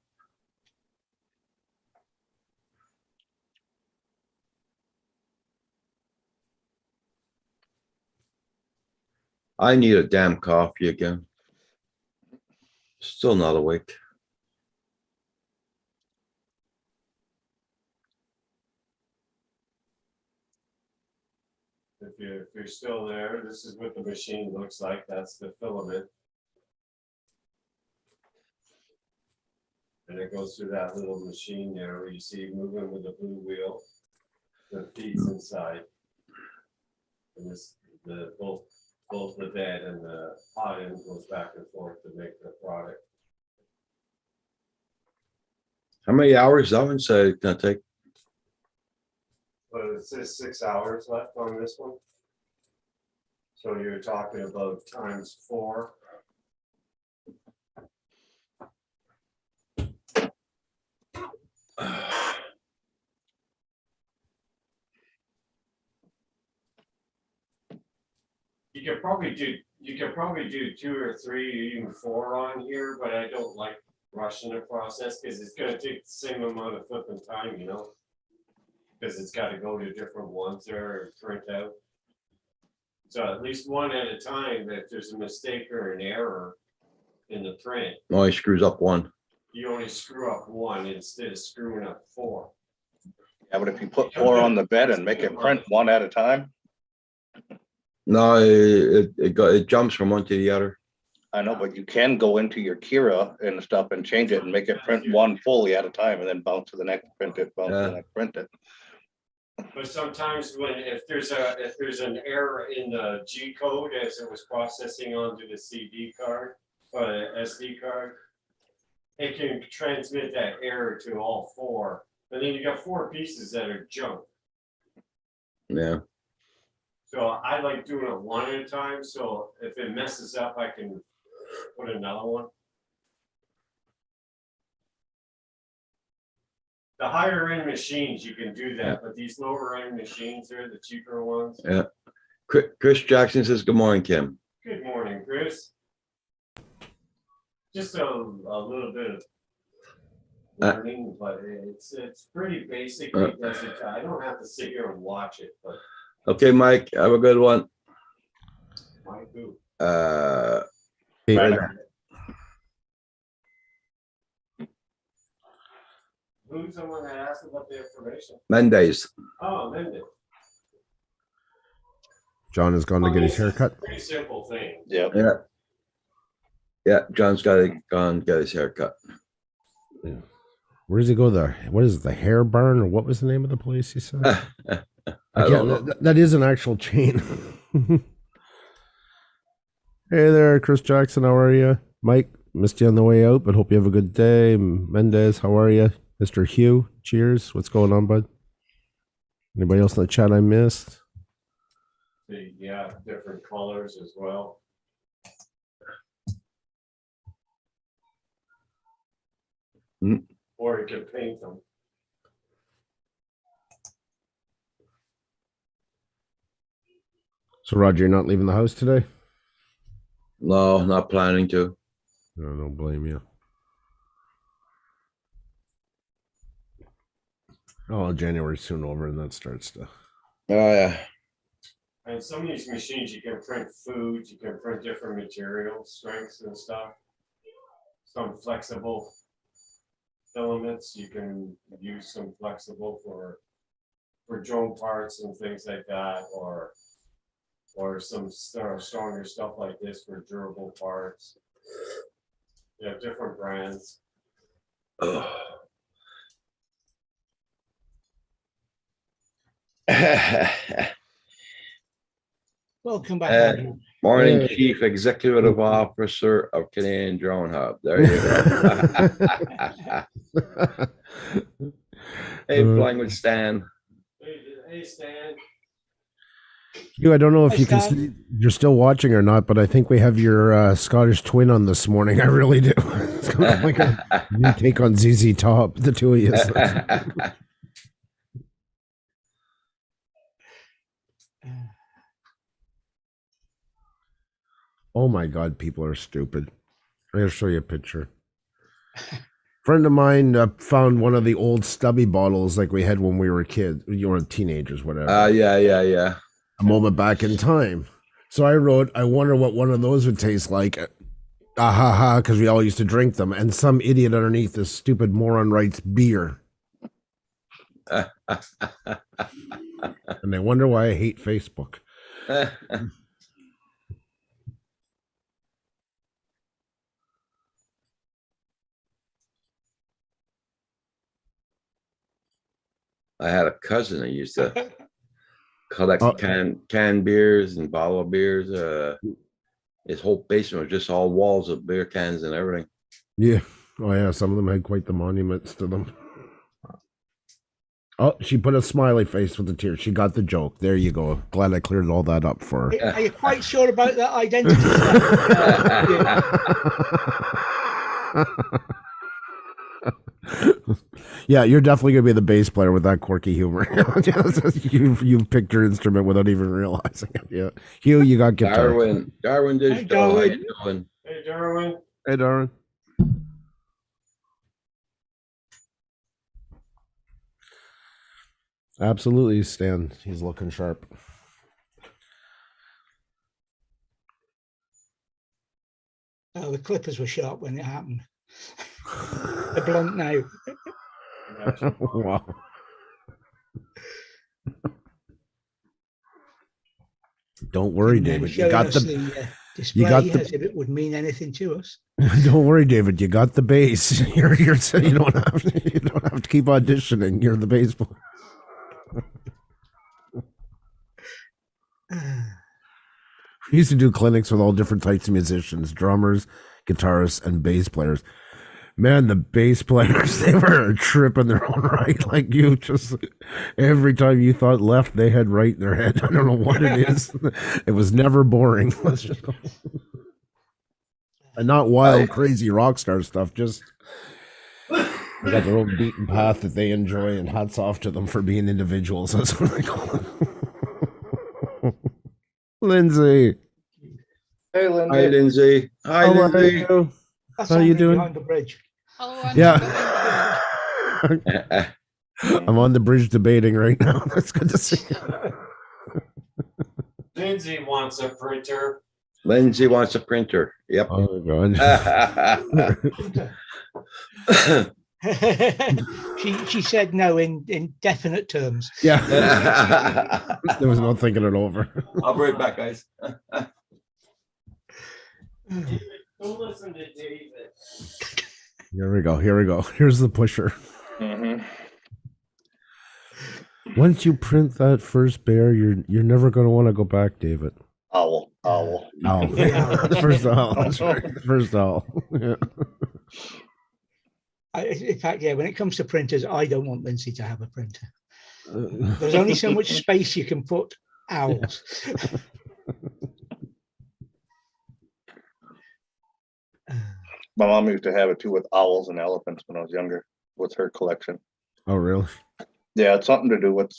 I need a damn coffee again. Still not awake. If you're still there, this is what the machine looks like. That's the filament. And it goes through that little machine there where you see moving with the blue wheel that feeds inside. And this, both the bed and the hot end goes back and forth to make the product. How many hours that one say it's gonna take? But it says 6 hours left on this one. So you're talking about times 4. You could probably do 2 or 3, or even 4 on here, but I don't like rushing the process because it's gonna take the same amount of flipping time, you know. Because it's gotta go to different ones there and print out. So at least one at a time, if there's a mistake or an error in the print, Only screws up one. you only screw up one instead of screwing up four. Yeah, but if you put 4 on the bed and make it print one at a time, No, it jumps from one to the other. I know, but you can go into your Kira and stuff and change it and make it print one fully at a time and then bounce to the next, print it, bounce to Yeah. the next, print it. But sometimes if there's an error in the G code as it was processing onto the CD card, or SD card, it can transmit that error to all 4. And then you got 4 pieces that are junk. Yeah. So I like doing it one at a time, so if it messes up, I can put another one. The higher end machines, you can do that, but these lower end machines are the cheaper ones. Yeah. Chris Jackson says, good morning, Kim. Good morning, Chris. Just a little bit of learning, but it's pretty basic. It doesn't, I don't have to sit here and watch it, but Okay, Mike, have a good one. I do. Hey, Who's the one that asked about the information? Mondays. Oh, Linda. John has gone to get his haircut. Pretty simple thing. Yeah. Yeah. Yeah, John's got to go and get his haircut. Where does he go there? What is it, the hair barn, or what was the name of the place he said? I I don't can't, know. that is an actual chain. Hey there, Chris Jackson. How are you? Mike, missed you on the way out, but hope you have a good day. Mendez, how are you? Mr. Hugh, cheers. What's going on, bud? Anybody else in the chat I missed? Yeah, different colors as well. Mm. Or you can paint them. So, Roger, you're not leaving the house today? No, not planning to. No, I don't blame you. Oh, January's soon over, and that starts to. Oh, yeah. And some of these machines, you can print food, you can print different materials, strengths and stuff. Some flexible filaments, you can use some flexible for drone parts and things like that, or some stronger stuff like this for durable parts. You have different brands. Welcome back. Uh, Andrew. Morning, Hey. Chief Executive Officer of Canadian Drone Hub. There you go. Hey, flying with Stan. Hey, Stan. Hugh, I don't know if Hi, you can Stan. see, you're still watching or not, but I think we have your Scottish twin on this morning. I really do. It's kind of like a new take on ZZ Top, the two of you. Oh my God, people are stupid. I'm going to show you a picture. Friend of mine found one of the old stubby bottles like we had when we were kids, you were teenagers, whatever. Yeah. A moment back in time. So I wrote, I wonder what one of those would taste like. Ah ha ha, because we all used to drink them. And some idiot underneath this stupid moron writes beer. And they wonder why I hate Facebook. I had a cousin that used to collect Oh. canned beers and bottle of beers. His whole basement was just all walls of beer cans and everything. Yeah. Oh, yeah. Some of them had quite the monuments to them. Oh, she put a smiley face with the tears. She got the joke. There you go. Glad I cleared all that up for her. Are you quite sure about that identity? Yeah, you're definitely gonna be the bass player with that quirky humor. you picked your instrument without even realizing it. Yeah, Hugh, you got guitar. Darwin Digital. How you doing? Hey, Darwin. Hey, Darwin. Absolutely, Stan. He's looking sharp. Oh, the Clippers were sharp when it happened. They're blunt now. Wow. Don't worry, And, David. You showing got us the. display got the- as if it would mean anything to us. Don't worry, David. You got the bass. You're you don't have to keep auditioning. You're the bass player. We used to do clinics with all different types of musicians, drummers, guitarists, and bass players. Man, the bass players, they were a trip in their own right. Like you just, every time you thought left, they had right in their head. I don't know what it is. It was never boring. Let's just go. And not wild, crazy rock star stuff. Just, they got their own beaten path that they enjoy, and hats off to them for being individuals. That's what I call it. Lindsay. Hey, Hi, Linda. Lindsay. Hi, How are Lindsay. you? That's How you Andrew doing? behind the bridge. Yeah. I'm on the bridge debating right now. That's good to see you. Lindsay wants a printer. Lindsay wants a printer. Yep. Oh my god. she said no in definite terms. Yeah. There was no thinking it over. I'll bring it back, guys. Don't listen to David. Here we go. Here we go. Here's the pusher. Mhm. Once you print that first bear, you're never going to want to go back, David. Owl. Owl. First owl. That's right. First owl. Yeah. In fact, yeah, when it comes to printers, I don't want Lindsay to have a printer. There's only so much space you can put owls. My mom used to have it too with owls and elephants when I was younger. With her collection. Oh, really? Yeah, it's something to do with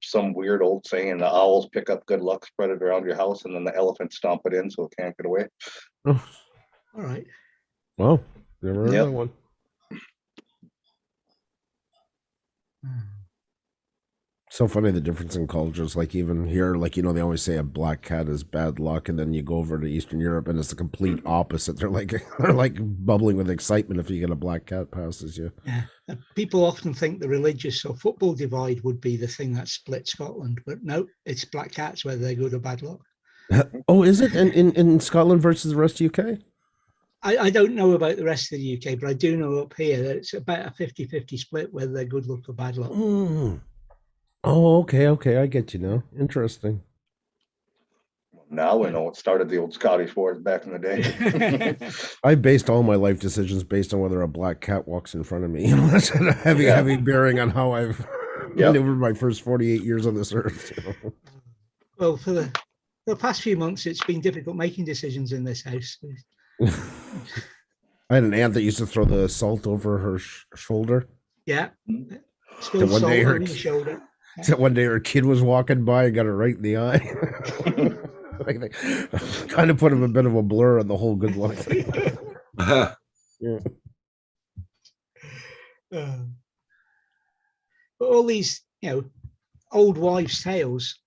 some weird old saying: the owls pick up good luck, spread it around your house, and then the elephants stomp it in so it can't get away. Oh, All right. well, never heard Yep. that one. So funny the difference in cultures. Like even here, like they always say a black cat is bad luck, and then you go over to Eastern Europe and it's the complete opposite. They're like bubbling with excitement if you get a black cat passes you. Yeah. People often think the religious or football divide would be the thing that split Scotland, but no, it's black cats whether they're good or bad luck. Oh, is it in Scotland versus the rest of UK? I don't know about the rest of the UK, but I do know up here that it's about a 50-50 split whether they're good luck or bad luck. Mm. Oh, okay, I get you now. Interesting. Now we know what started the old Scottish wars back in the day. I based all my life decisions based on whether a black cat walks in front of me. That's had a heavy bearing on how I've maneuvered my first 48 years on this earth. Well, for the past few months, it's been difficult making decisions in this house. I had an aunt that used to throw the salt over her shoulder. Yeah. That Still one salt day over your shoulder. That one day her kid was walking by and got her right in the eye. Kind of put him a bit of a blur on the whole good luck thing. Yeah. But all these, old wives' tales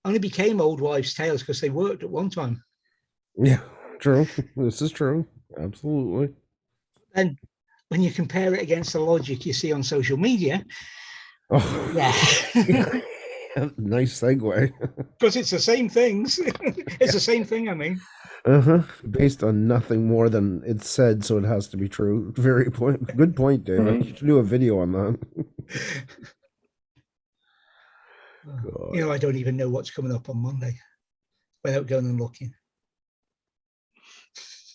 only became old wives' tales because they worked at one time. Yeah, true. This is true. Absolutely. And when you compare it against the logic you see on social media, oh yeah. Nice segue. Because it's the same things. It's the same thing, I mean. Based on nothing more than it's said, so it has to be true. Very point. Good point, David. You should do a video on that. I don't even know what's coming up on Monday without going and looking.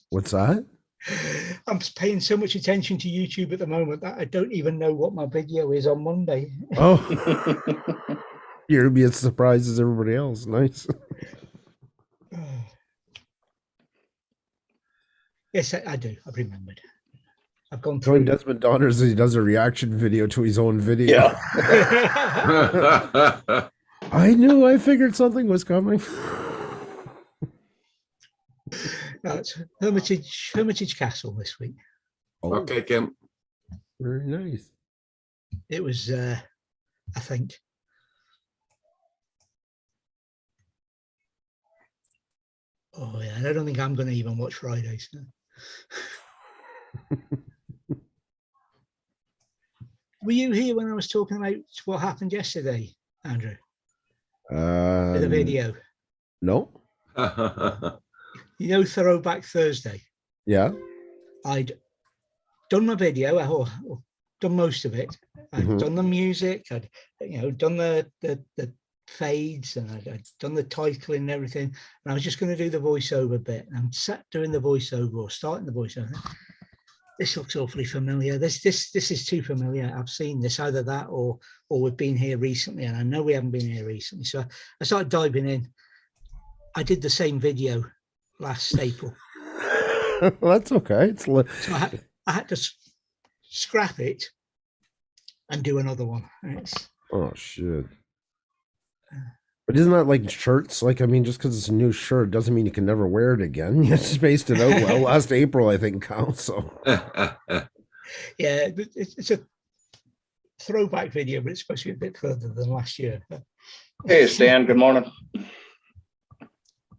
What's that? I'm paying so much attention to YouTube at the moment that I don't even know what my video is on Monday. Oh, you'll be as surprised as everybody else. Nice. Yes, I do. I've remembered. I've gone Join through. Desmond Donners as he does a reaction video to his own video. Yeah. I figured something was coming. No, it's Hermitage Castle this week. Oh, Okay, Kim. very nice. It was I think. Oh yeah, and I don't think I'm going to even watch Fridays. No. Were you here when I was talking about what happened yesterday, Andrew? With the video. No. You know, Throwback Thursday. Yeah. I'd done my video, or done most of it. I'd Mhm. done the music. I'd done the fades, and I'd done the titling and everything. And I was just going to do the voiceover bit. And I'm sat doing the voiceover or starting the voiceover. This looks awfully familiar. This is too familiar. I've seen this, either that or we've been here recently, and I know we haven't been here recently. So I started diving in. I did the same video last April. Well, that's okay. It's So I had to scrap it and do another one. oh shit. But isn't that like shirts? Like, I mean, just because it's a new shirt doesn't mean you can never wear it again. You spaced it out well. Last April, I think, counts. So Yeah, it's a throwback video, but it's supposed to be a bit further than last year. Hey, Stan, good morning.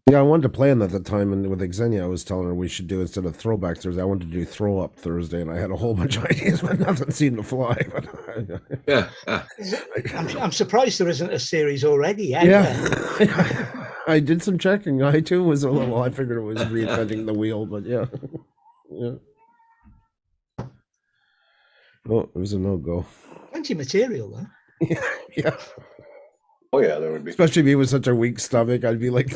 yeah, I wanted to plan at the time, and with Xenia, I was telling her we should do, instead of Throwback Thursday, I wanted to do Throw Up Thursday, and I had a whole bunch of ideas, but nothing seemed to fly. Yeah. I'm surprised there isn't a series already. Yeah, I did some checking. I too was a little. I figured it was reinventing the wheel, but yeah, yeah. Oh, it was a no-go. Plenty of material though. Yeah, Oh, yeah, there would be. especially me with such a weak stomach, I'd be like,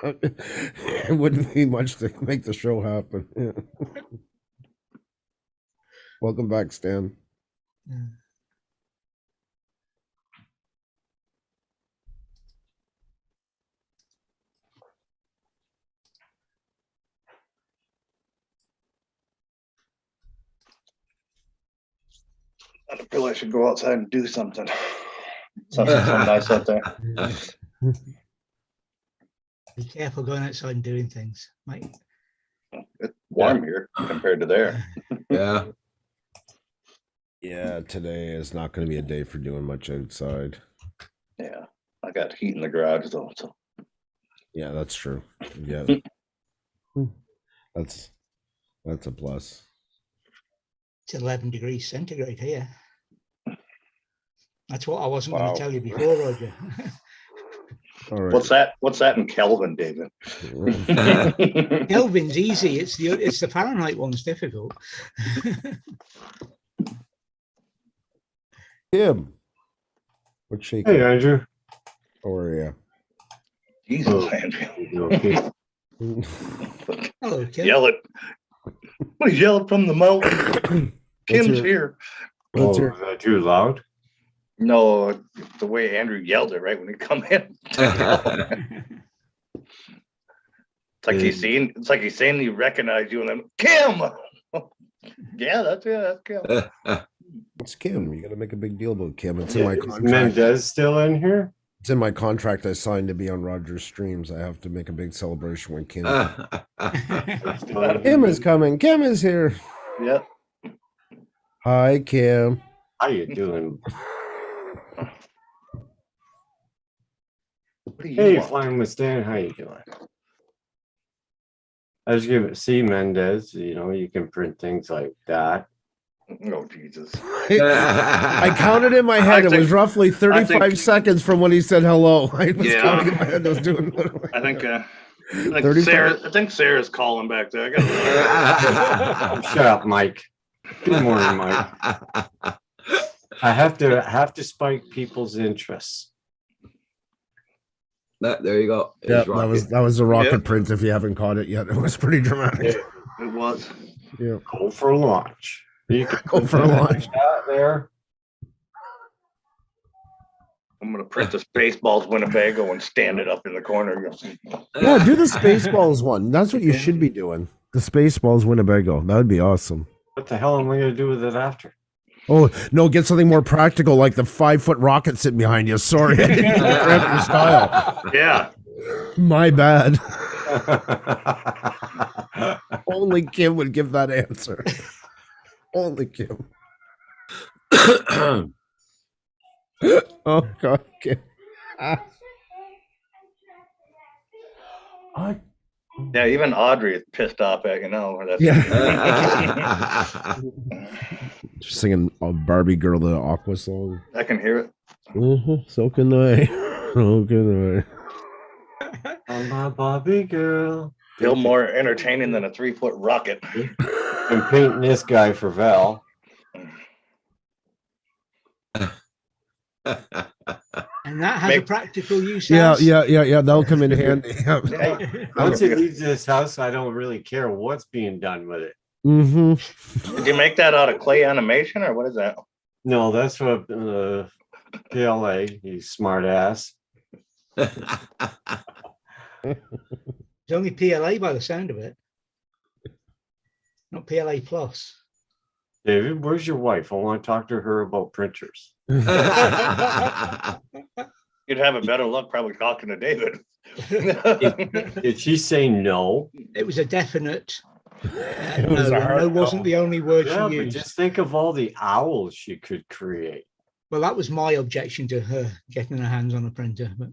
it wouldn't be much to make the show happen. Yeah. Welcome back, Stan. Yeah. I feel I should go outside and do something. Something nice out there. Be careful going outside and doing things. Might It's warm here compared to there. Yeah. Yeah, today is not going to be a day for doing much outside. Yeah, I got heat in the garage though. So Yeah, that's true. Yeah, that's a plus. it's 11 degrees centigrade here. That's what I wasn't going Wow. to tell you before, Roger. All right. what's that? What's that in Kelvin, David? Kelvin's easy. It's the Fahrenheit one's difficult. Kim, what's shaking? Hey, Andrew. How are you? Jesus, Andrew. You okay? Hello, Kim. Yell it. Please yell it from the mountain. Kim's your- here. What's Oh, your- is that too loud? No, the way Andrew yelled it right when he come in. It's like he's seen. It's like he's saying he recognized you and then Kim. Yeah, that's Kim. It's Kim. You got to make a big deal about Kim. It's in my Is contract. Mendez still in here? It's in my contract. I signed to be on Rogers streams. I have to make a big celebration when Kim. Still in Kim here? is coming. Kim is here. Yep. Hi, Kim. How you doing? What do you Hey, want? Flying with Stan, how you doing? I was giving C Mendez, you can print things like that. Oh Jesus. I counted in my head. It was roughly 35 seconds from when he said hello. I was Yeah. counting in my head. I was doing. I think 35. I think Sarah's calling back there. I got Shut up, Mike. Good morning, Mike. I have to spike people's interests. There you go. Yeah, It's that was a rocket Yeah. print. If you haven't caught it yet, it was pretty dramatic. it was. Yeah. Go for launch. You can Go for a launch. that there. I'm gonna print the Spaceballs Winnebago and stand it up in the corner. Yeah, do the Spaceballs one. That's what you should be doing. The Spaceballs Winnebago. That would be awesome. What the hell am I gonna do with it after? Oh no, get something more practical, like the 5-foot rocket sitting behind you. Sorry, I didn't grab your style. Yeah. My bad. Only Kim would give that answer. Only Kim. Oh God. Okay. I, Yeah, even Audrey is pissed off at you now. That's yeah. Just singing a Barbie girl the Aqua song. I can hear it. So can I. So can I'm my Bobby girl. Still more entertaining than a 3-foot rocket. I'm painting this guy for Val. And that has a Make- practical use. I. Yeah, Hans. yeah. That'll come in handy. Yeah. Hey, Once it leaves this house, I don't really care what's being done with it. Mm-hmm. did you make that out of clay animation or what is that? No, that's what PLA, you smart ass. It's only PLA by the sound of it. Not PLA plus. David, where's your wife? I want to talk to her about printers. You'd have a better luck probably talking to David. Did she say no? It was a definite. It was no, a hard no wasn't no. the only word Yeah, she but used. just think of all the owls she could create. Well, that was my objection to her getting her hands on a printer. But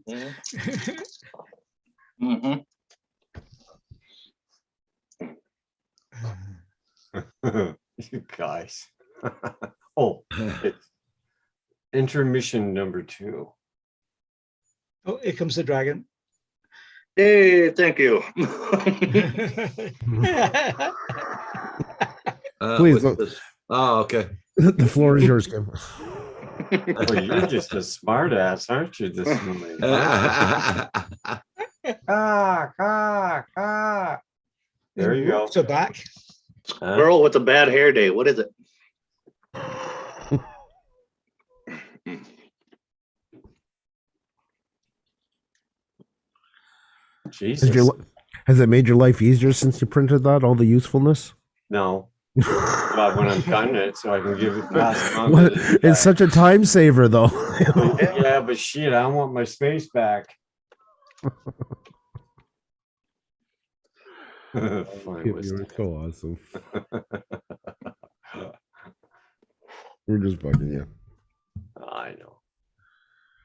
Mhm. You guys. Oh, it's intermission number 2. oh, here comes the dragon. Hey, thank you. Please what's don't- this? Oh, okay. The floor is yours, Kim. Well, you're just a smart ass, aren't you, this morning? There you go. So back. Huh? Girl with a bad hair day. What is it? Jesus. Has it made your life easier since you printed that? All the usefulness? No. But when I'm done it, so I can give it pass it on. What? to this guy. It's such a time saver, though. Yeah, but shit, I want my space back. Fine with You're that. so awesome. We're just bugging you. I know.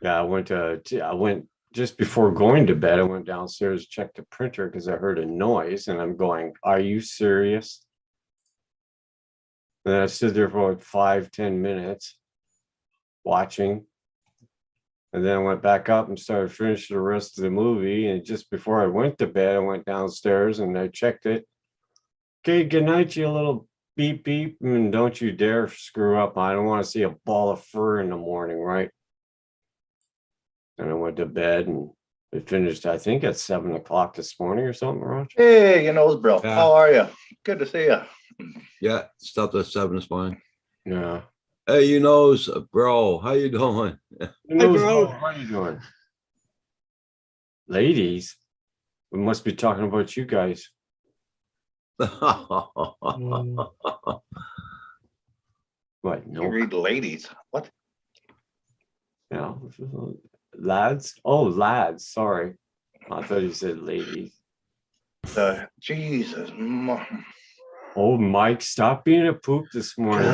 Yeah, I went just before going to bed. I went downstairs, checked the printer because I heard a noise, and I'm going, "Are you serious?" And I stood there for like 5-10 minutes watching. And then I went back up and started finishing the rest of the movie. And just before I went to bed, I went downstairs and I checked it. Okay, good night, you little beep beep. And don't you dare screw up. I don't want to see a ball of fur in the morning, right? And I went to bed and it finished, I think, at 7 o'clock this morning or something, Roger. Hey, you nose bro. Yeah. How are you? Good to see you. Yeah, stopped at 7 this morning. Yeah. Hey, you knows, bro, how you doing? Who knows bro. how are you doing? Ladies, we must be talking about you guys. What? You No. read ladies. What? Yeah. Lads? Oh, lads. Sorry. I thought you said ladies. Jesus. Oh, Mike, stop being a poop this morning.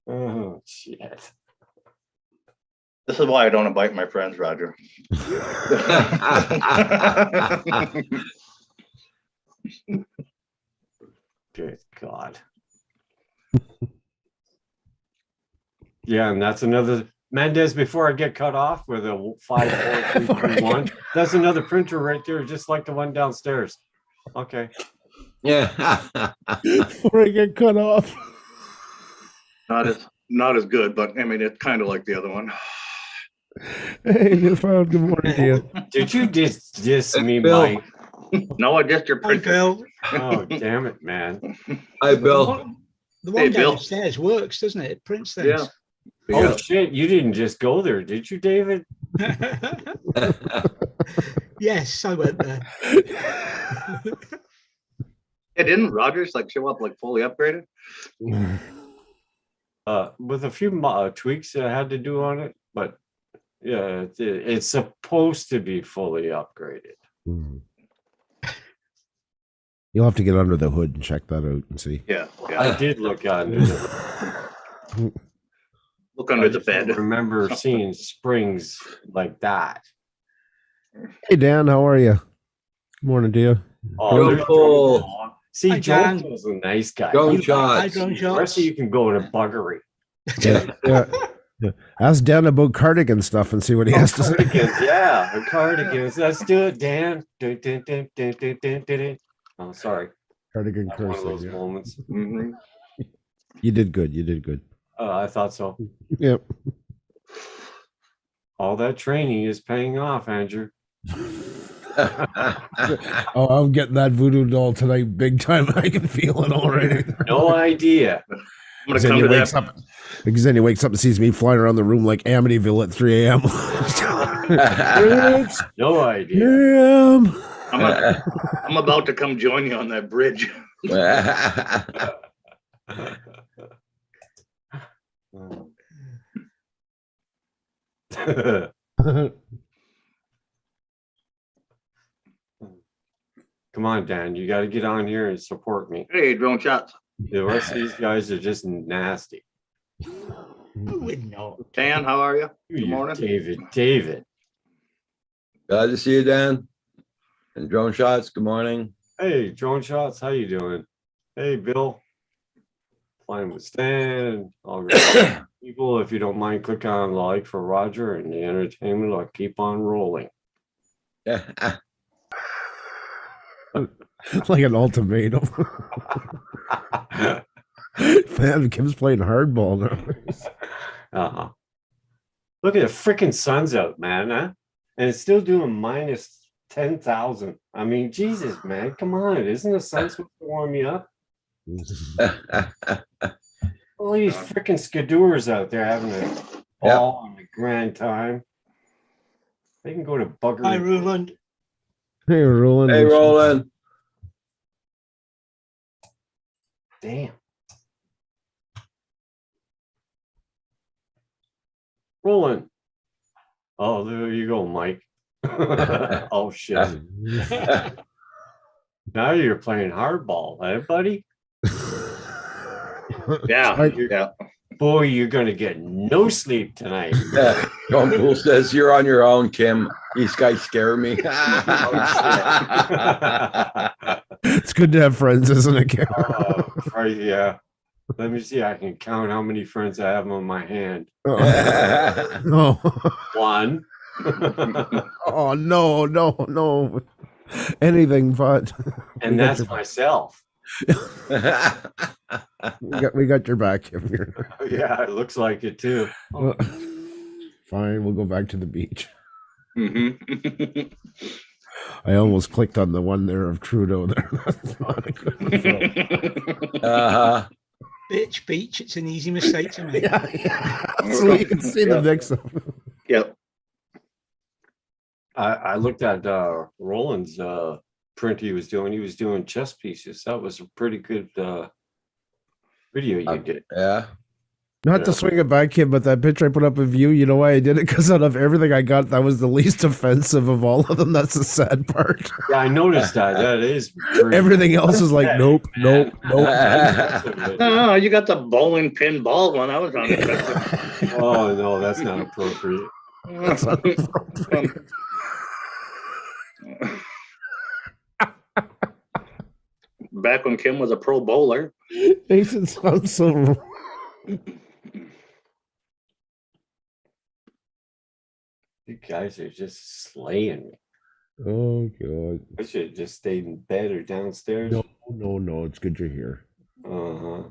Oh, shit. This is why I don't invite my friends, Roger. Good God. Yeah, and that's another Mendez. Before I get cut off with a 5, 4, 3, 2, 1, that's another printer right there, just like the one downstairs. Okay. Yeah. Before I get cut off. Not as good, but I mean it's kind of like the other one. Hey, Newfound, good morning to you. Did you diss me, Bill. Mike? No, I just your Hi, printer. Bill. Oh, damn it, man. Hi, The Bill. one, the one Hey, Bill. downstairs works, doesn't it? It prints things. Yeah. Oh, shit. You didn't just go there, did you, David? Yes, I went there. It didn't Rogers like show up like fully upgraded? With a few tweaks that I had to do on it, but yeah, it's supposed to be fully upgraded. You'll have to get under the hood and check that out and see. Yeah, I yeah. did look under the, Look under I the just don't bed. remember seeing springs like that. Hey Dan, how are you? Good morning to you. Oh, there's Joe. Joe. See, Hi, Joe John. was a nice guy. Drone You- shots. Hi, drone The rest shots. of you can go to buggery. Yeah. Ask Dan about cardigan stuff and see what he has to say. Cardigans, yeah, the cardigans. Let's do it, Dan. Dun, dun, dun, dun, dun, dun, dun, dun. Oh, sorry. Cardigan That's one of cursing. those Yeah. moments. Mhm. You did good. You did good. I thought so. Yep. All that training is paying off, Andrew. Oh, I'm getting that voodoo doll tonight, big time. I can feel it already. No idea. I'm gonna Then come he to wakes that. up. Because then he wakes up and sees me flying around the room like Amityville at 3 a.m. It's No idea. him. I'm about to come join you on that bridge. Come on, Dan. You got to get on here and support me. Hey, drone shots. The rest of these guys are just nasty. Who would know? Dan, how are you? You, morning. David. Glad to see you, Dan. And drone shots. Good morning. Hey, drone shots. How you doing? Hey, Bill. Flying with Stan. All right. People, if you don't mind, click on like for Roger and the entertainment will keep on rolling. Like an ultimatum. Man, Kim's playing hardball now. Uh-huh. Look at the freaking sun's out, man, huh? And it's still doing minus 10,000. I mean, Jesus, man, come on. Isn't the sun supposed to warm you up? All these freaking skidoors out there having a ball and a grand time. They can go to Hi, buggery. Roland. Hey, Roland. Hey, Roland. Damn. Roland. Oh, there you go, Mike. Oh, shit. Now you're playing hardball, eh, buddy? Yeah, yeah. Boy, you're going to get no sleep tonight. John Poole says you're on your own, Kim. These guys scare me. It's good to have friends, isn't it, Kim? Oh, right, yeah. Let me see. I can count how many friends I have on my hand. No. One. Oh, no. Anything but. And that's myself. We got your back, Kim. Yeah, it looks like it too. Fine, we'll go back to the beach. Mhm. I almost clicked on the one there of Trudeau there. That's not a good one. uh-huh. Bitch Beach. It's an easy mistake to make. Yeah. So you can see the mix up. Yep. I looked at Roland's print he was doing. He was doing chess pieces. That was a pretty good video you did. Yeah. Not to swing it back, Kim, but that picture I put up of you, you know why I did it? Because out of everything I got, that was the least offensive of all of them. That's the sad part. Yeah, I noticed that. That is pretty- Everything else is like, nope. No, you got the bowling pin ball one. I was on it. Oh no, that's not appropriate. That's not appropriate. Back when Kim was a pro bowler. Makes it sound so wrong. You guys are just slaying me. Oh, God. I should have just stayed in bed or downstairs. No. It's good you're here. Uh-huh.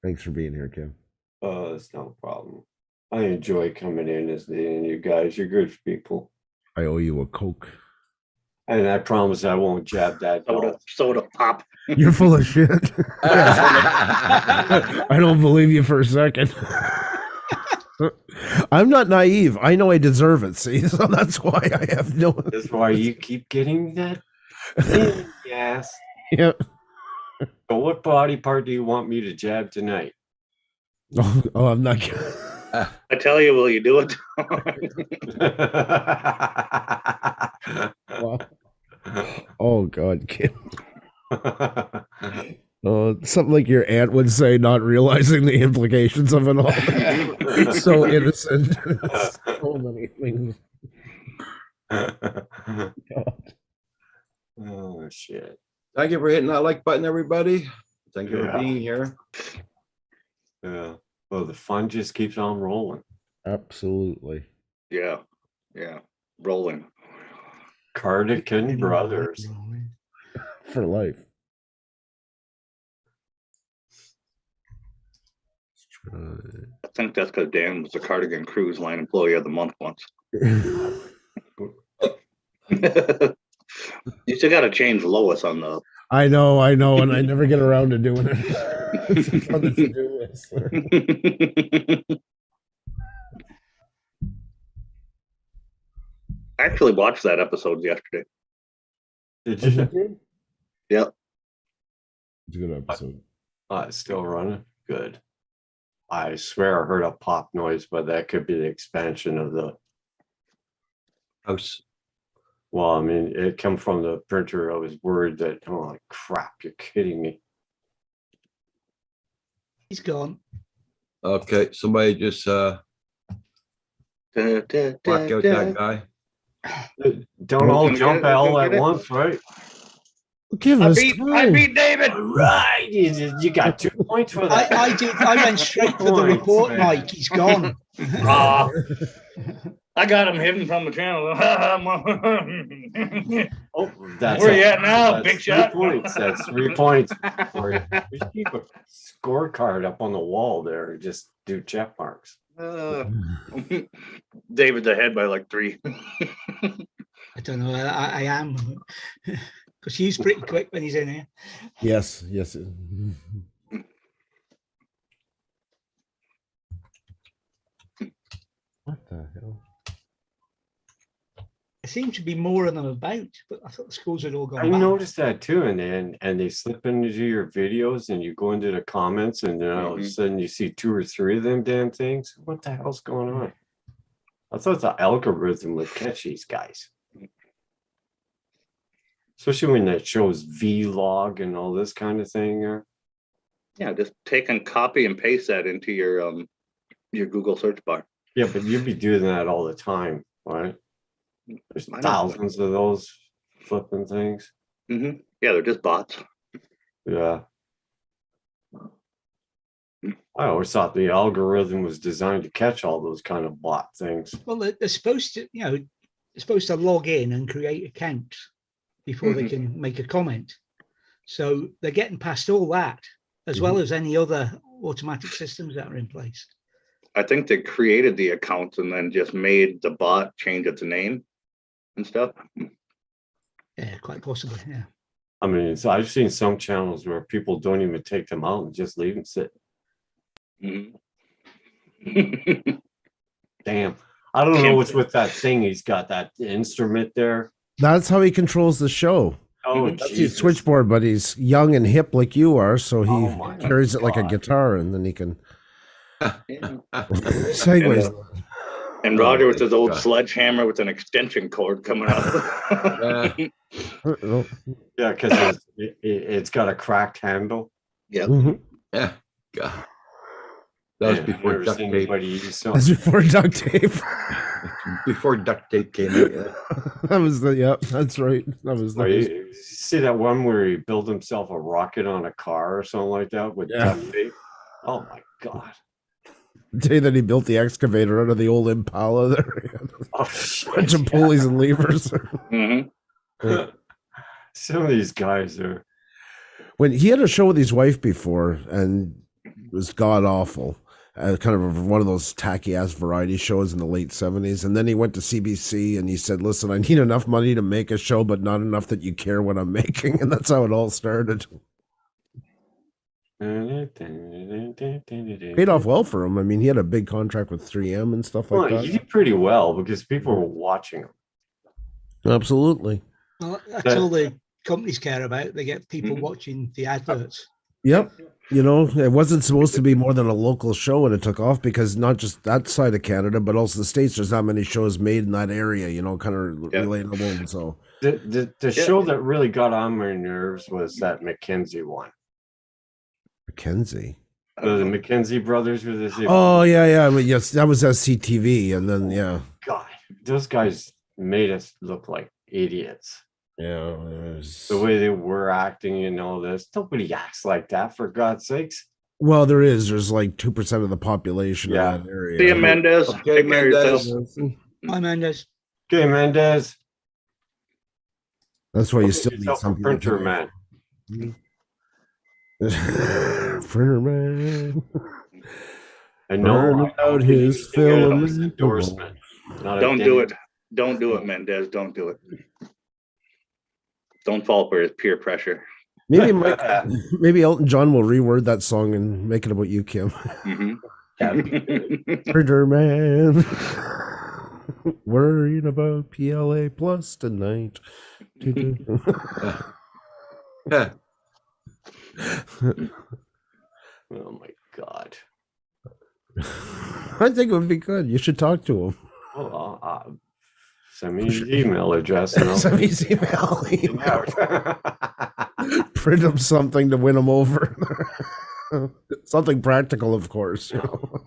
Thanks for being here, Kim. It's no problem. I enjoy coming in as you guys. You're good people. I owe you a Coke. And I promise I won't jab that dog. Soda pop. You're full of shit. I don't believe you for a second. I'm not naive. I know I deserve it, see? So that's why I have no. That's why you keep getting that. Yes. Yeah. So what body part do you want me to jab tonight? Oh, I'm not. I tell you, will you do it? Wow. Oh, God, Kim. Something like your aunt would say, not realizing the implications of it all. It's so innocent. So many things. Oh, shit. Thank you for hitting that like button, everybody. Thank you Yeah. for being here. Yeah. Well, the fun just keeps on rolling. Absolutely. Yeah, yeah, rolling. Cardigan Brothers. For life. I think that's because Dan was the Cardigan Cruise Line Employee of the Month once. You still got to change Lois on the. I know, and I never get around to doing it. It's on the to-do list. I actually watched that episode yesterday. Did you? Yep. It's a good episode. It's still running. Good. I swear I heard a pop noise, but that could be the expansion of the. House. Well, I mean, it come from the printer. I was worried that. Oh, like crap! You're kidding me. He's gone. Okay, somebody just Da, da, da, black out da. that guy. Don't all Can we jump get it? all Can we at get it? once, right? Give I us beat time. David. Right. You got 2 points for that. I did. I went straight for the Points, report, man. Mike. He's gone. Ah, I got him hidden from the channel. Oh, that's Where you at now, that's big 3 shot? points. That's 3 points. for you. We should keep a scorecard up on the wall there. And just do check marks. David's ahead by like 3. I don't know. I am because he's pretty quick when he's in here. Yes. What the hell? There seems to be more of them about, but I thought the schools had all gone I back. noticed that too, and they slip into your videos, and you go into the comments, and then all of a sudden you see 2 or 3 of them damn things. What the hell's going on? I thought the algorithm would catch these guys, especially when it shows vlog and all this kind of thing. Yeah, just take and copy and paste that into your Google search bar. Yeah, but you'd be doing that all the time, right? There's I know. thousands of those flipping things. Yeah, they're just bots. Yeah. I always thought the algorithm was designed to catch all those kind of bot things. Well, they're supposed to, they're supposed to log in and create accounts before they can make a comment. So they're getting past all that, as well as any other automatic systems that are in place. I think they created the accounts and then just made the bot change its name and stuff. Yeah, quite possibly. Yeah. I mean, so I've seen some channels where people don't even take them out and just leave them sit. Damn. I don't know what's with that thing. He's got that instrument there. That's how he controls the show. Oh, That's his Jesus. switchboard, but he's young and hip like you are, so he Oh my carries it like a God. guitar, and then he can Yeah. segues. And Roger with his old God. sledgehammer with an extension cord coming out. Yeah, because it's got a cracked handle. Yep. Mhm. Yeah. God. That was Man, I've before never duct seen tape. anybody use some- That's before duct tape. Before duct tape came out. Yeah. That was that's right. That was Oh, you see that one where he built himself a rocket on a car or something like that with Yeah. duct tape? Oh my God. the day that he built the excavator out of the old Impala there. Oh, Bunch of pulleys and levers. Some of these guys are. When he had a show with his wife before, and it was god awful. Kind of one of those tacky ass variety shows in the late 70s. And then he went to CBC and he said, "Listen, I need enough money to make a show, but not enough that you care what I'm making." And that's how it all started. Paid off well for him. I mean, he had a big contract with 3M and stuff like Well, he that. did pretty well because people were watching him. Absolutely. Well, that's That- all the companies care about. They get people watching the adverts. Yep. You know, it wasn't supposed to be more than a local show, and it took off because not just that side of Canada, but also the States. There's not many shows made in that area, kind of Yeah. relatable. And so The show that really got on my nerves was that Mackenzie one. Mackenzie. The Mackenzie brothers with this. Oh yeah. I mean, yes, that was SCTV, and then yeah. God, those guys made us look like idiots. Yeah. It was- The way they were acting and all this. Nobody acts like that, for God's sakes. Well, there's like 2% of the population Yeah. in that area. See you, Mendez. Okay, Take care of yourself. Mendez. Hi, Mendes. Okay, Mendez. That's why you Look still at need yourself a some people printer, to- man. Printer man. And no, Burn out his filament. endorsement. Not a Don't do damn- it. Don't do it, Mendez. Don't do it. Don't fall for his peer pressure. Maybe maybe Elton John will reword that song and make it about you, Kim. Mhm. Printer man. Worrying about PLA plus tonight. Yeah. Oh my God. I think it would be good. You should talk to him. Well, send me his email address and I'll Send me his email. Yeah. Print him something to win him over. Something practical, of course. You know?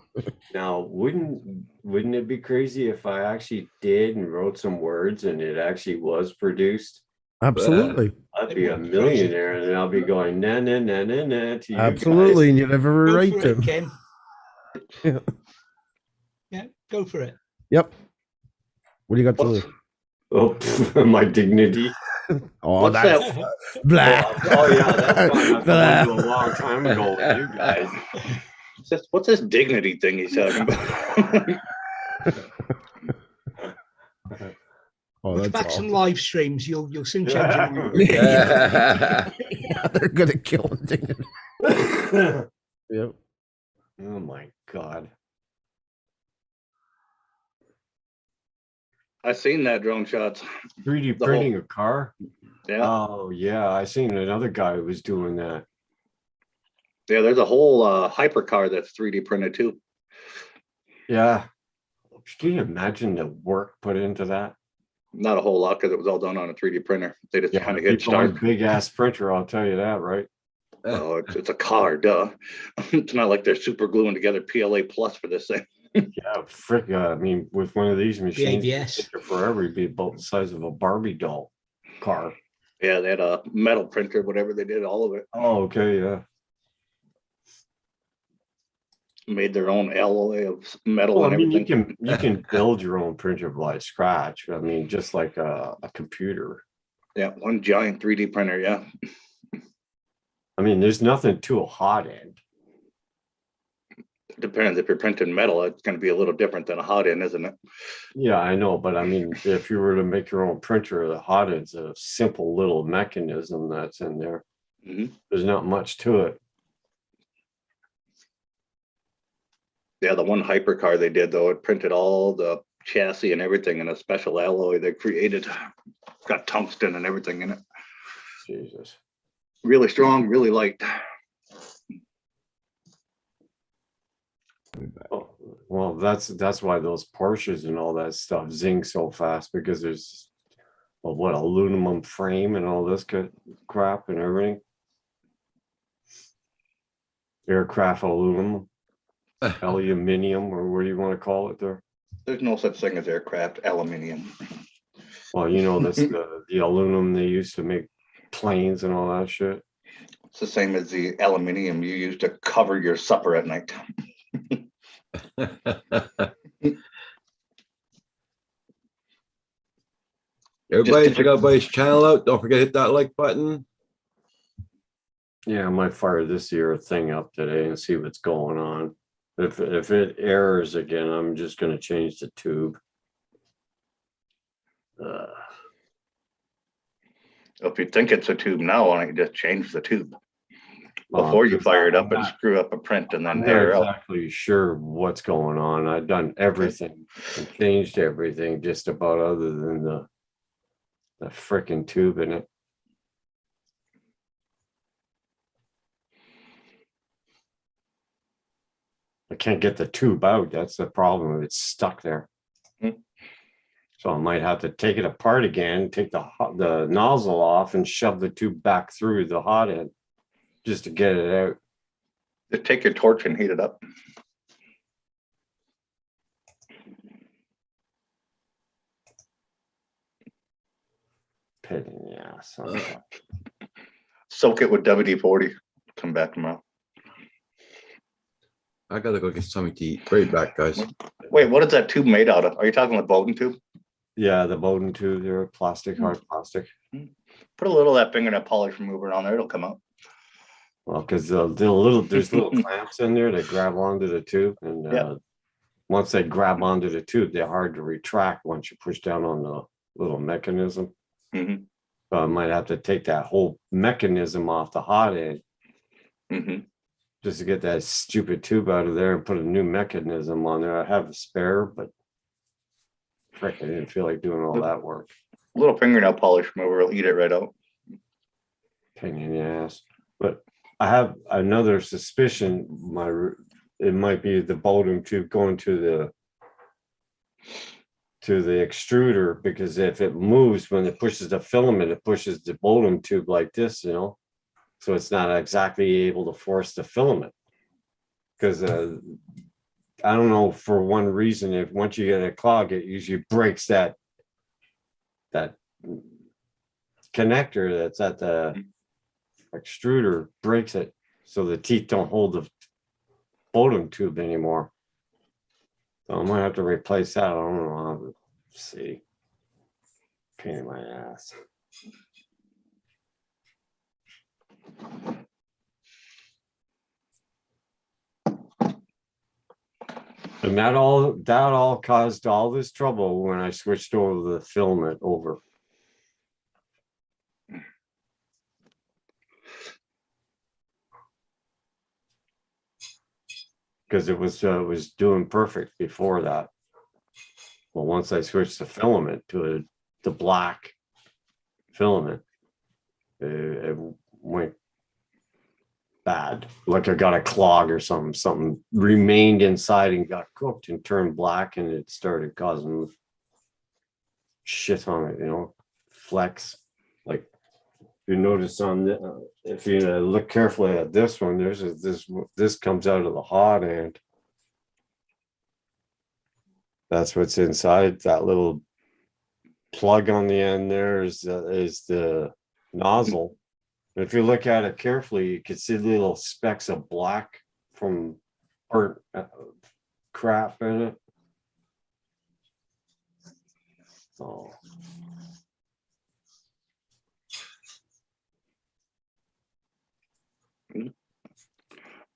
Now, wouldn't it be crazy if I actually did and wrote some words and it actually was produced? Absolutely. I'd be a millionaire and I'll be going na na na na na to you Absolutely. guys. And you'd have every Go right for to. it, Kim. Yeah. Yeah, go for it. Yep. What do you got to lose? Oh, my dignity. Oh, What's that's that? blah. Oh yeah, that's gone Blah. up a long time ago with you guys. What's this dignity thing he's talking about? Oh, Watch that's back some awful. live streams. You'll soon change your mind. Yeah, they're good at killing dignity. Yep. Oh my God. I seen that drone shots. 3D The printing a car? Yeah, Oh yeah, I seen another guy who was doing that. yeah. There's a whole hypercar that's 3D printed too. Yeah. Can you imagine the work put into that? Not a whole lot because it was all done on a 3D printer. They just kind of hit people like start. big ass printer, I'll tell you that, right? Oh, it's a car, duh. It's not like they're super gluing together PLA plus for this thing. Yeah, frick. I mean, with one of these machines, ABS. it'd take it forever. It'd be about the size of a Barbie doll car. Yeah, they had a metal printer, whatever they did, all of it. Oh, okay, yeah. Made their own alloy of metal Well, I and mean, everything. you can build your own printer by scratch. I mean, just like a computer. Yeah, one giant 3D printer. Yeah. I mean, there's nothing to a hot end. Depends if you're printing metal, it's going to be a little different than a hot end, isn't it? Yeah, I know, but I mean, if you were to make your own printer, the hot end's a simple little mechanism that's in there. Mhm. There's not much to it. Yeah, the one hypercar they did though, it printed all the chassis and everything in a special alloy they created. Got tungsten and everything in it. Jesus. Really strong, really light. Oh, well, that's why those Porsches and all that stuff zing so fast, because there's what, aluminum frame and all this crap and everything. Aircraft aluminum, aluminium, or what do you want to call it there? There's no such thing as aircraft aluminium. Well, you know, that's the aluminum they used to make planes and all that shit. It's the same as the aluminium you use to cover your supper at night. Everybody check out everybody's channel out. Don't forget to hit that like button. Yeah, I might fire this year thing up today and see what's going on. If it errors again, I'm just gonna change the tube. If you think it's a tube now, why don't you just change the tube Well, before you because fire it I'm up and not- screw up a print and I'm then not air out? exactly sure what's going on. I've done everything and changed everything just about other than the frickin' tube in it. I can't get the tube out. That's the problem. It's stuck there. So I might have to take it apart again, take the nozzle off and shove the tube back through the hot end just to get it out. Just take your torch and heat it up. Pain in the ass. Soak it with WD-40. Come back tomorrow. I gotta go get something to eat. Right back, guys. Wait, what is that tube made out of? Are you talking the Bowden tube? Yeah, the Bowden tube, they're plastic, hard plastic. Put a little of that fingernail polish remover on there, it'll come out. Well, because there's little clamps in there that grab onto the tube, and Yeah. once they grab onto the tube, they're hard to retract once you push down on the little mechanism. Mhm. So I might have to take that whole mechanism off the hot end Mhm. just to get that stupid tube out of there and put a new mechanism on there. I have a spare, but frick, I didn't feel like doing all that work. A little fingernail polish remover will eat it right out. Pain in the ass. But I have another suspicion. It might be the Bowden tube going to the extruder, because if it moves when it pushes the filament, it pushes the Bowden tube like this, so it's not exactly able to force the filament. Because I don't know, for one reason, if once you get a clog, it usually breaks that connector that's at the extruder, breaks it, so the teeth don't hold the Bowden tube anymore. So I might have to replace that. I don't know. I'll have to see. Pain in my ass. And that all caused all this trouble when I switched over the filament over. Because it was doing perfect before that. Well, once I switched the filament to the black filament, it went bad. Like I got a clog or something. Something remained inside and got cooked and turned black, and it started causing shit on it, flecks. Like you notice on the, if you look carefully at this one, this comes out of the hot end. That's what's inside that little plug on the end. There is the nozzle. And if you look at it carefully, you can see little specks of black from burnt crap in it. So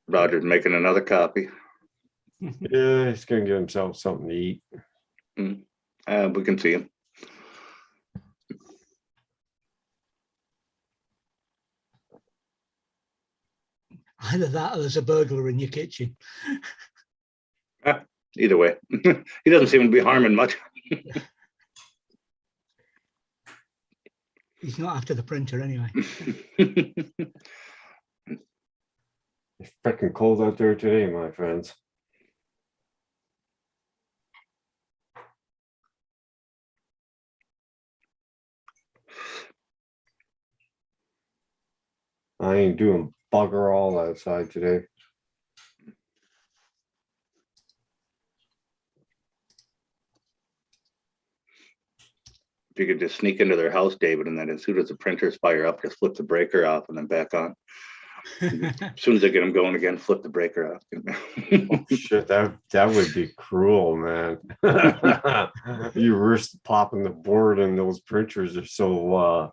Roger's making another copy. yeah, he's gonna give himself something to eat. We can see him. Either that or there's a burglar in your kitchen. Either way, he doesn't seem to be harming much. He's not after the printer anyway. It's freaking cold out there today, my friends. I ain't doing bugger all outside today. If you could just sneak into their house, David, and then as soon as the printers fire up, just flip the breaker off and then back on. As soon as they get them going again, flip the breaker off. Oh, shit, that would be cruel, man. You risk popping the board, and those printers are so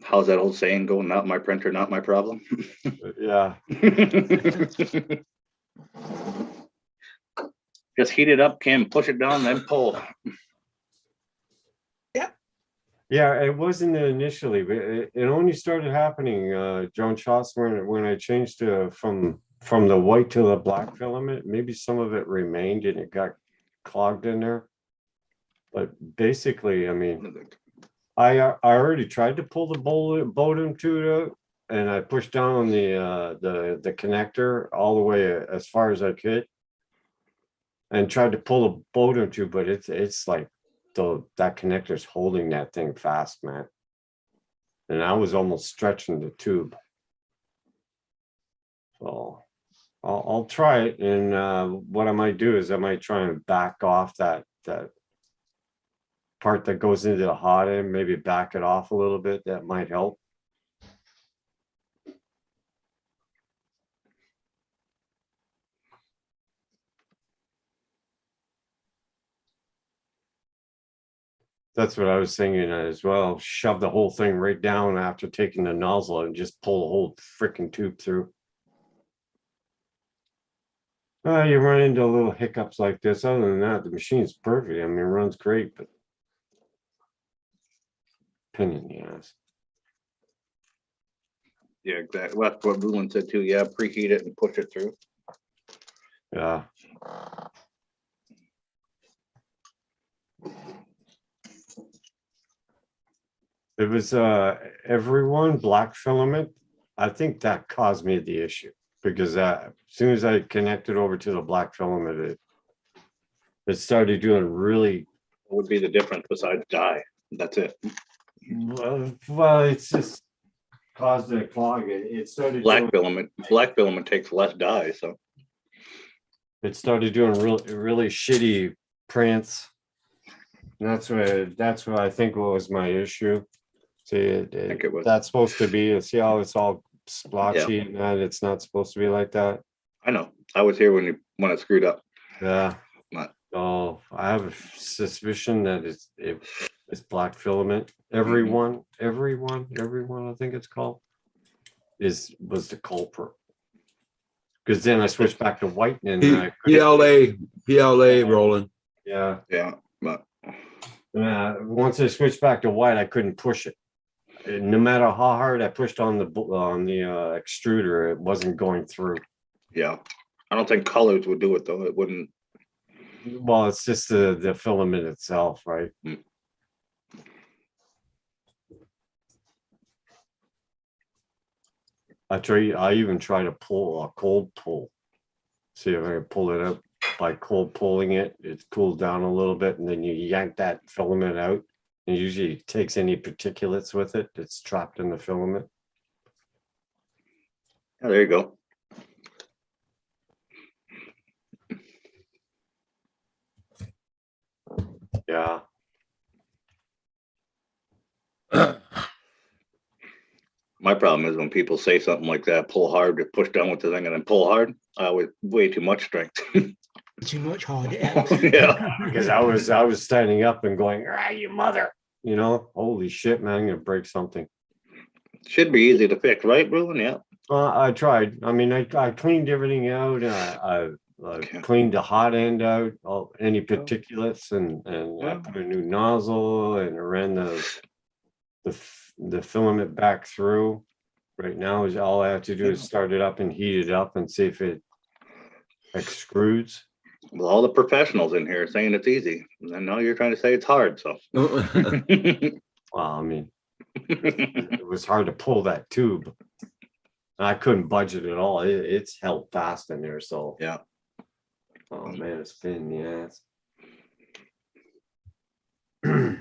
How's that old saying go? Not my printer, not my problem. yeah. Just heat it up, Kim, push it down, then pull. Yeah, it wasn't initially, but it only started happening, John Shots, when I changed from the white to the black filament. Maybe some of it remained and it got clogged in there. But basically, I mean, I already tried to pull the Bowden tube out, and I pushed down the connector all the way as far as I could. and tried to pull a bolt or two, but it's like that connector's holding that thing fast, man. And I was almost stretching the tube. So I'll try it, and what I might do is I might try and back off that part that goes into the hot end, maybe back it off a little bit. That might help. That's what I was thinking as well. Shove the whole thing right down after taking the nozzle and just pull the whole freaking tube through. You run into little hiccups like this. Other than that, the machine's perfect. I mean, it runs great, but pain in the ass. Yeah, exactly. That's what Bruin said too. Yeah, preheat it and push it through. Yeah. It was everyone black filament. I think that caused me the issue because as soon as I connected over to the black filament, it started doing really What would be the difference besides dye? That's it. well. It's just caused it to clog. It started Black doing, filament takes less dye, so. it started doing really shitty prints. And that's what I think was my issue. See, think it was. that's supposed to be. See how it's all splotchy and that it's not supposed to be like that. I know. I was here when it screwed up. Yeah. But- Oh, I have a suspicion that it's black filament. Everyone, I think it's called, was the culprit. Because then I switched back to white and I couldn't- PLA rolling. yeah. Yeah, but Once I switched back to white, I couldn't push it. No matter how hard I pushed on the extruder, it wasn't going through. yeah. I don't think colors would do it though. It wouldn't. Well, it's just the filament itself, right? Mm. I even try to pull a cold pull. See if I can pull it up by cold pulling it. It cools down a little bit and then you yank that filament out. And usually it takes any particulates with it that's trapped in the filament. Yeah, there you go. Yeah. My problem is when people say something like that, pull hard to push down with the thing and then pull hard. With way too much strength. Too much hard. Yeah. Because I was standing up and going, ah, you mother, you know, holy shit, man, I'm gonna break something. Should be easy to fix, right, Bruin? Yeah. I tried. I mean, I cleaned everything out. I Okay. cleaned the hot end out, any particulates, and I Yeah. put a new nozzle and I ran the filament back through. Right now is all I have to do is start it up and heat it up and see if it extrudes. Well, all the professionals in here are saying it's easy. And now you're trying to say it's hard. So. Well, I mean, it was hard to pull that tube. I couldn't budge it at all. It's held fast in there. So Yeah. oh man, it's a pain in the ass.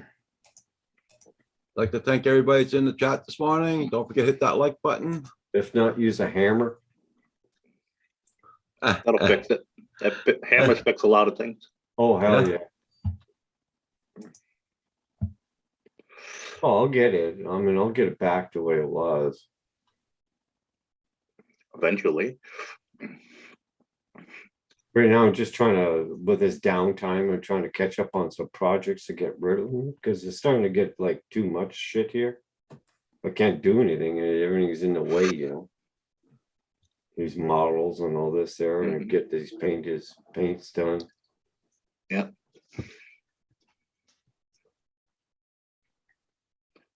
Like to thank everybody that's in the chat this morning. Don't forget to hit that like button. If not, use a hammer. That'll fix it. Hammers fix a lot of things. Oh hell yeah. Oh, I'll get it. I mean, I'll get it back the way it was. Eventually. Right now, I'm just trying to, with this downtime, I'm trying to catch up on some projects to get rid of them because it's starting to get like too much shit here. I can't do anything. Everything's in the way, you know. These models and all this there, and get these paints done. Yeah.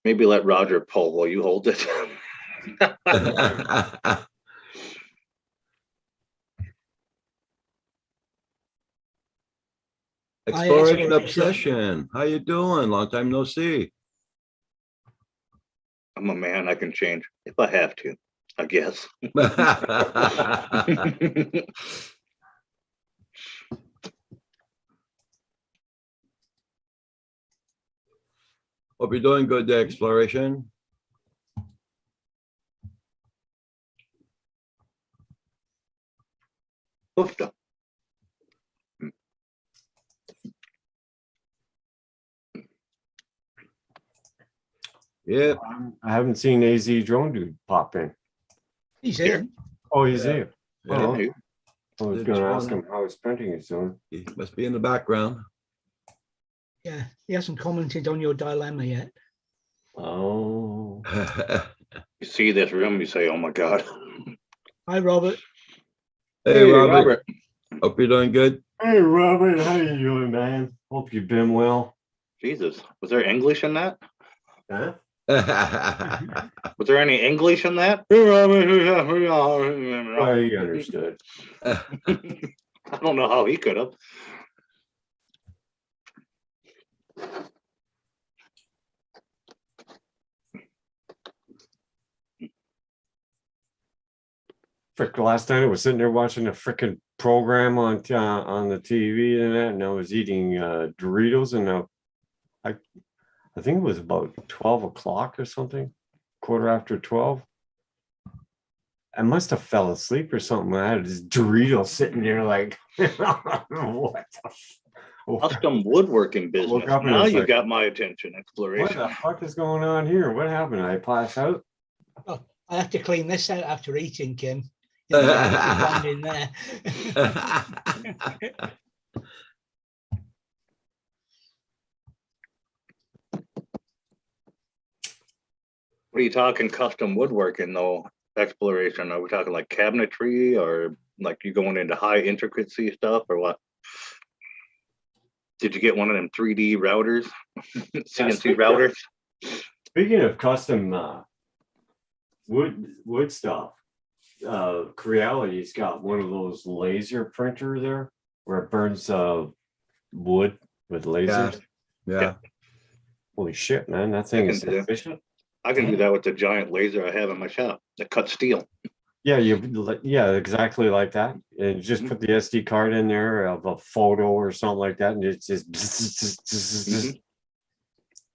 Maybe let Roger pull while you hold it. Exploration Obsession. How you doing? Long time no see. I'm a man. I can change if I have to, I guess. Hope you're doing good there, Exploration. Hoofed 'em. Yeah, I haven't seen AZ Drone Dude pop in. He's Here. in. Oh, he's Yeah. here. yeah, Oh, Yeah, I was The gonna ask drone. him how his printing is doing. he must be in the background. Yeah, he hasn't commented on your dilemma yet. Oh, you see this room, you say, oh my God. Hi, Robert. Hey, Robert, hope you're doing good. hey Robert, how you doing, man? Hope you've been well. Jesus, was there English in that? Huh? Was there any English in that? Well, you understood. I don't know how he could have. Frick, last night I was sitting there watching a freaking program on the TV and I was eating Doritos and I think it was about 12 o'clock or something, quarter after 12. I must have fell asleep or something. I had this Dorito sitting there like, what the Custom woodworking business. woke up and Now it's you like, got my attention, what Exploration. the fuck is going on here? What happened? I pass out? I have to clean this out after eating, Kim. You know, there's in there. What are you talking custom woodworking though, Exploration? Are we talking like cabinetry or like you going into high intricacy stuff or what? Did you get one of them 3D routers? CNC speaking of- routers? Speaking of custom wood stuff, Creality's got one of those laser printer there where it burns wood with lasers. Yeah, Holy shit, man, that thing can is do that. efficient. I can do that with the giant laser I have in my shop that cuts steel. Yeah, yeah, exactly like that. And just put the SD card in there of a photo or something like that, and it's just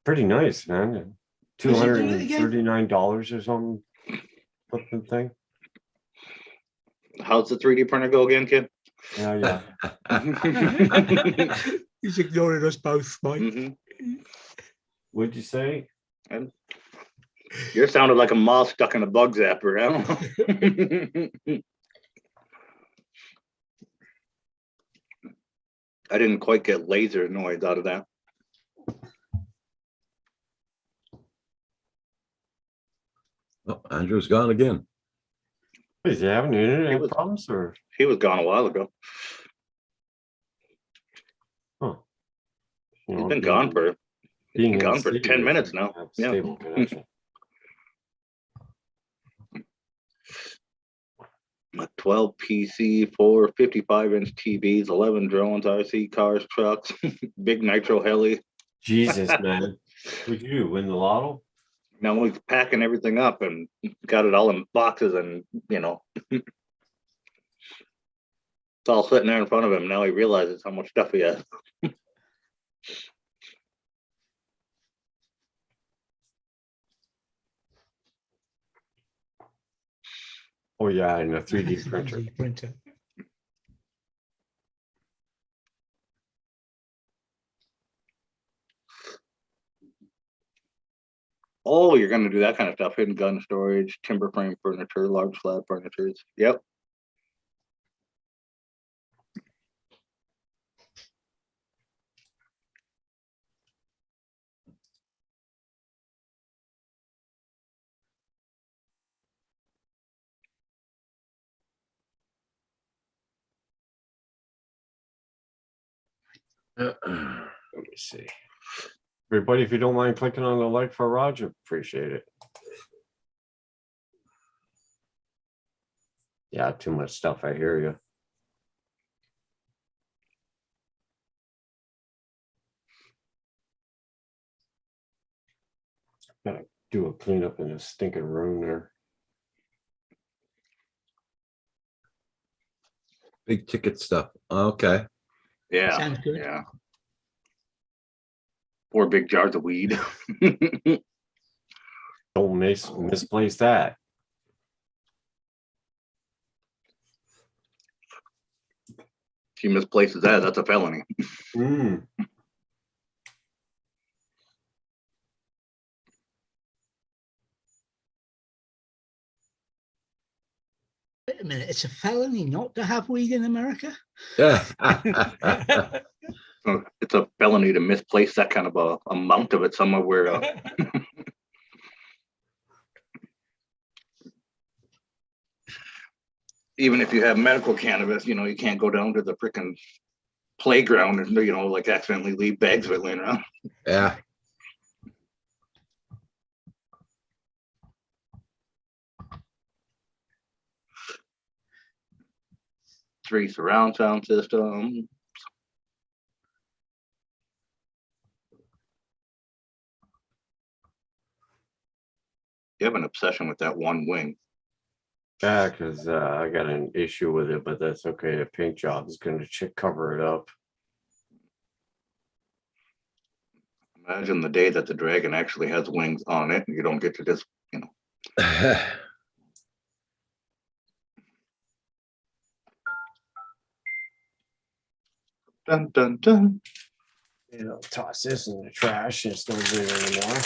pretty nice, man. How does it do it again? $239 or something. Flipping thing. How's the 3D printer go again, kid? Yeah. He's ignoring us both, Mike. Mhm. What'd you say? You're sounding like a moth stuck in a bug zapper. I don't know. I didn't quite get laser noise out of that. Oh, Andrew's gone again. Is he having internet was- problems or? He was gone a while ago. You He's know, been being- gone for being in gone the for city 10 with minutes a now. Yeah. Stable connection. a 12 PC, 4 55-inch TVs, 11 drones, RC cars, trucks, big nitro heli. Jesus, man. What'd you do? Win the lotto? Now he's packing everything up and got it all in boxes and, you know, it's all sitting there in front of him. Now he realizes how much stuff he has. Oh yeah, and a 3D printer. 3D printer. Oh, you're going to do that kind of stuff. Hidden gun storage, timber frame furniture, large slab furnitures. Yep. Let me see. Everybody, if you don't mind clicking on the like for Roger, appreciate it. Yeah, too much stuff. I hear you. Gotta do a cleanup in this stinking room there. Big ticket stuff. Okay. Yeah. Sounds good. Yeah. 4 big jars of weed. Don't misplace that. If he misplaces that, that's a felony. Mm. Wait a minute, it's a felony not to have weed in America? Yeah. It's a felony to misplace that kind of a amount of it somewhere where even if you have medical cannabis, you know, you can't go down to the freaking playground and, you know, like accidentally leave bags of it laying around. Yeah. 3 surround sound system. You have an obsession with that one wing. Yeah, because I got an issue with it, but that's okay. A paint job is going to cover it up. Imagine the day that the Dragon actually has wings on it and you don't get to just, you know. Dun, dun, dun. You know, toss this in the trash. It's no good anymore.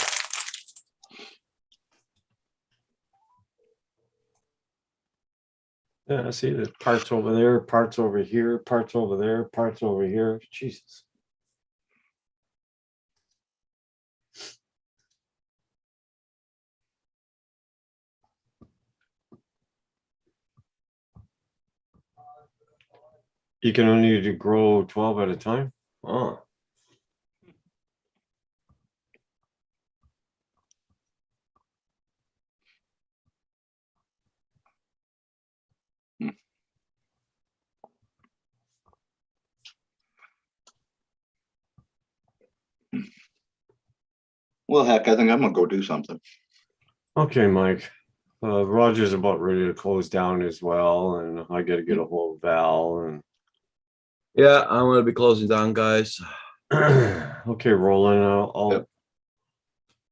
Yeah, I see the parts over there, parts over here, parts over there, parts over here. Jesus. You can only grow 12 at a time? Oh. Well, heck, I think I'm gonna go do something. Okay, Mike. Roger's about ready to close down as well, and I got to get a hold of Val. And Yeah, I'm gonna be closing down, guys. okay, Roland, I'll Yep.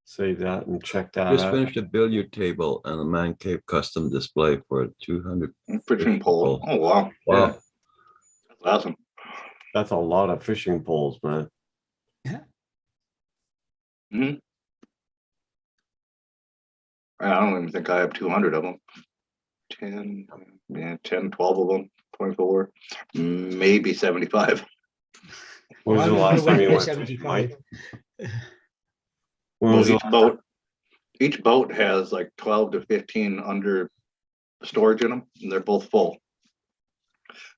save that and check that Just out. finished a billiard table and a man cave custom display for 200. Fishing pole. Oh, wow. Wow. Yeah, That's awesome. that's a lot of fishing poles, man. I don't even think I have 200 of them. 10, yeah, 10, 12 of them, 24, maybe 75. When was I'm the gonna last time wait you for went fishing, 75. Mike? When Well, was the each boat has like 12 to 15 under storage in them, and they're both full.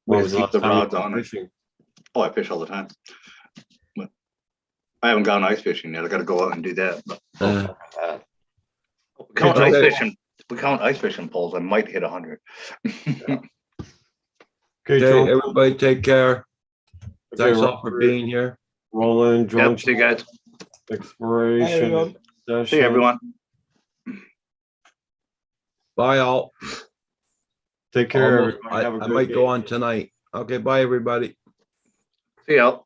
We when just was the keep last the time you rods went on it. fishing? Oh, I fish all the time. But I haven't gone ice fishing yet. I got to go out and do that. But Uh, we count Okay. ice fishing. We count ice fishing poles. I might hit 100. Okay, Okay, Joe. everybody take care. Okay, Thanks all for Roger, being here. Roland, John, Yep. See you guys. exploration. everyone. See you, everyone. Bye all. Take care, Almost- everybody. Have a I good might day. go on tonight. Okay, bye everybody. See y'all.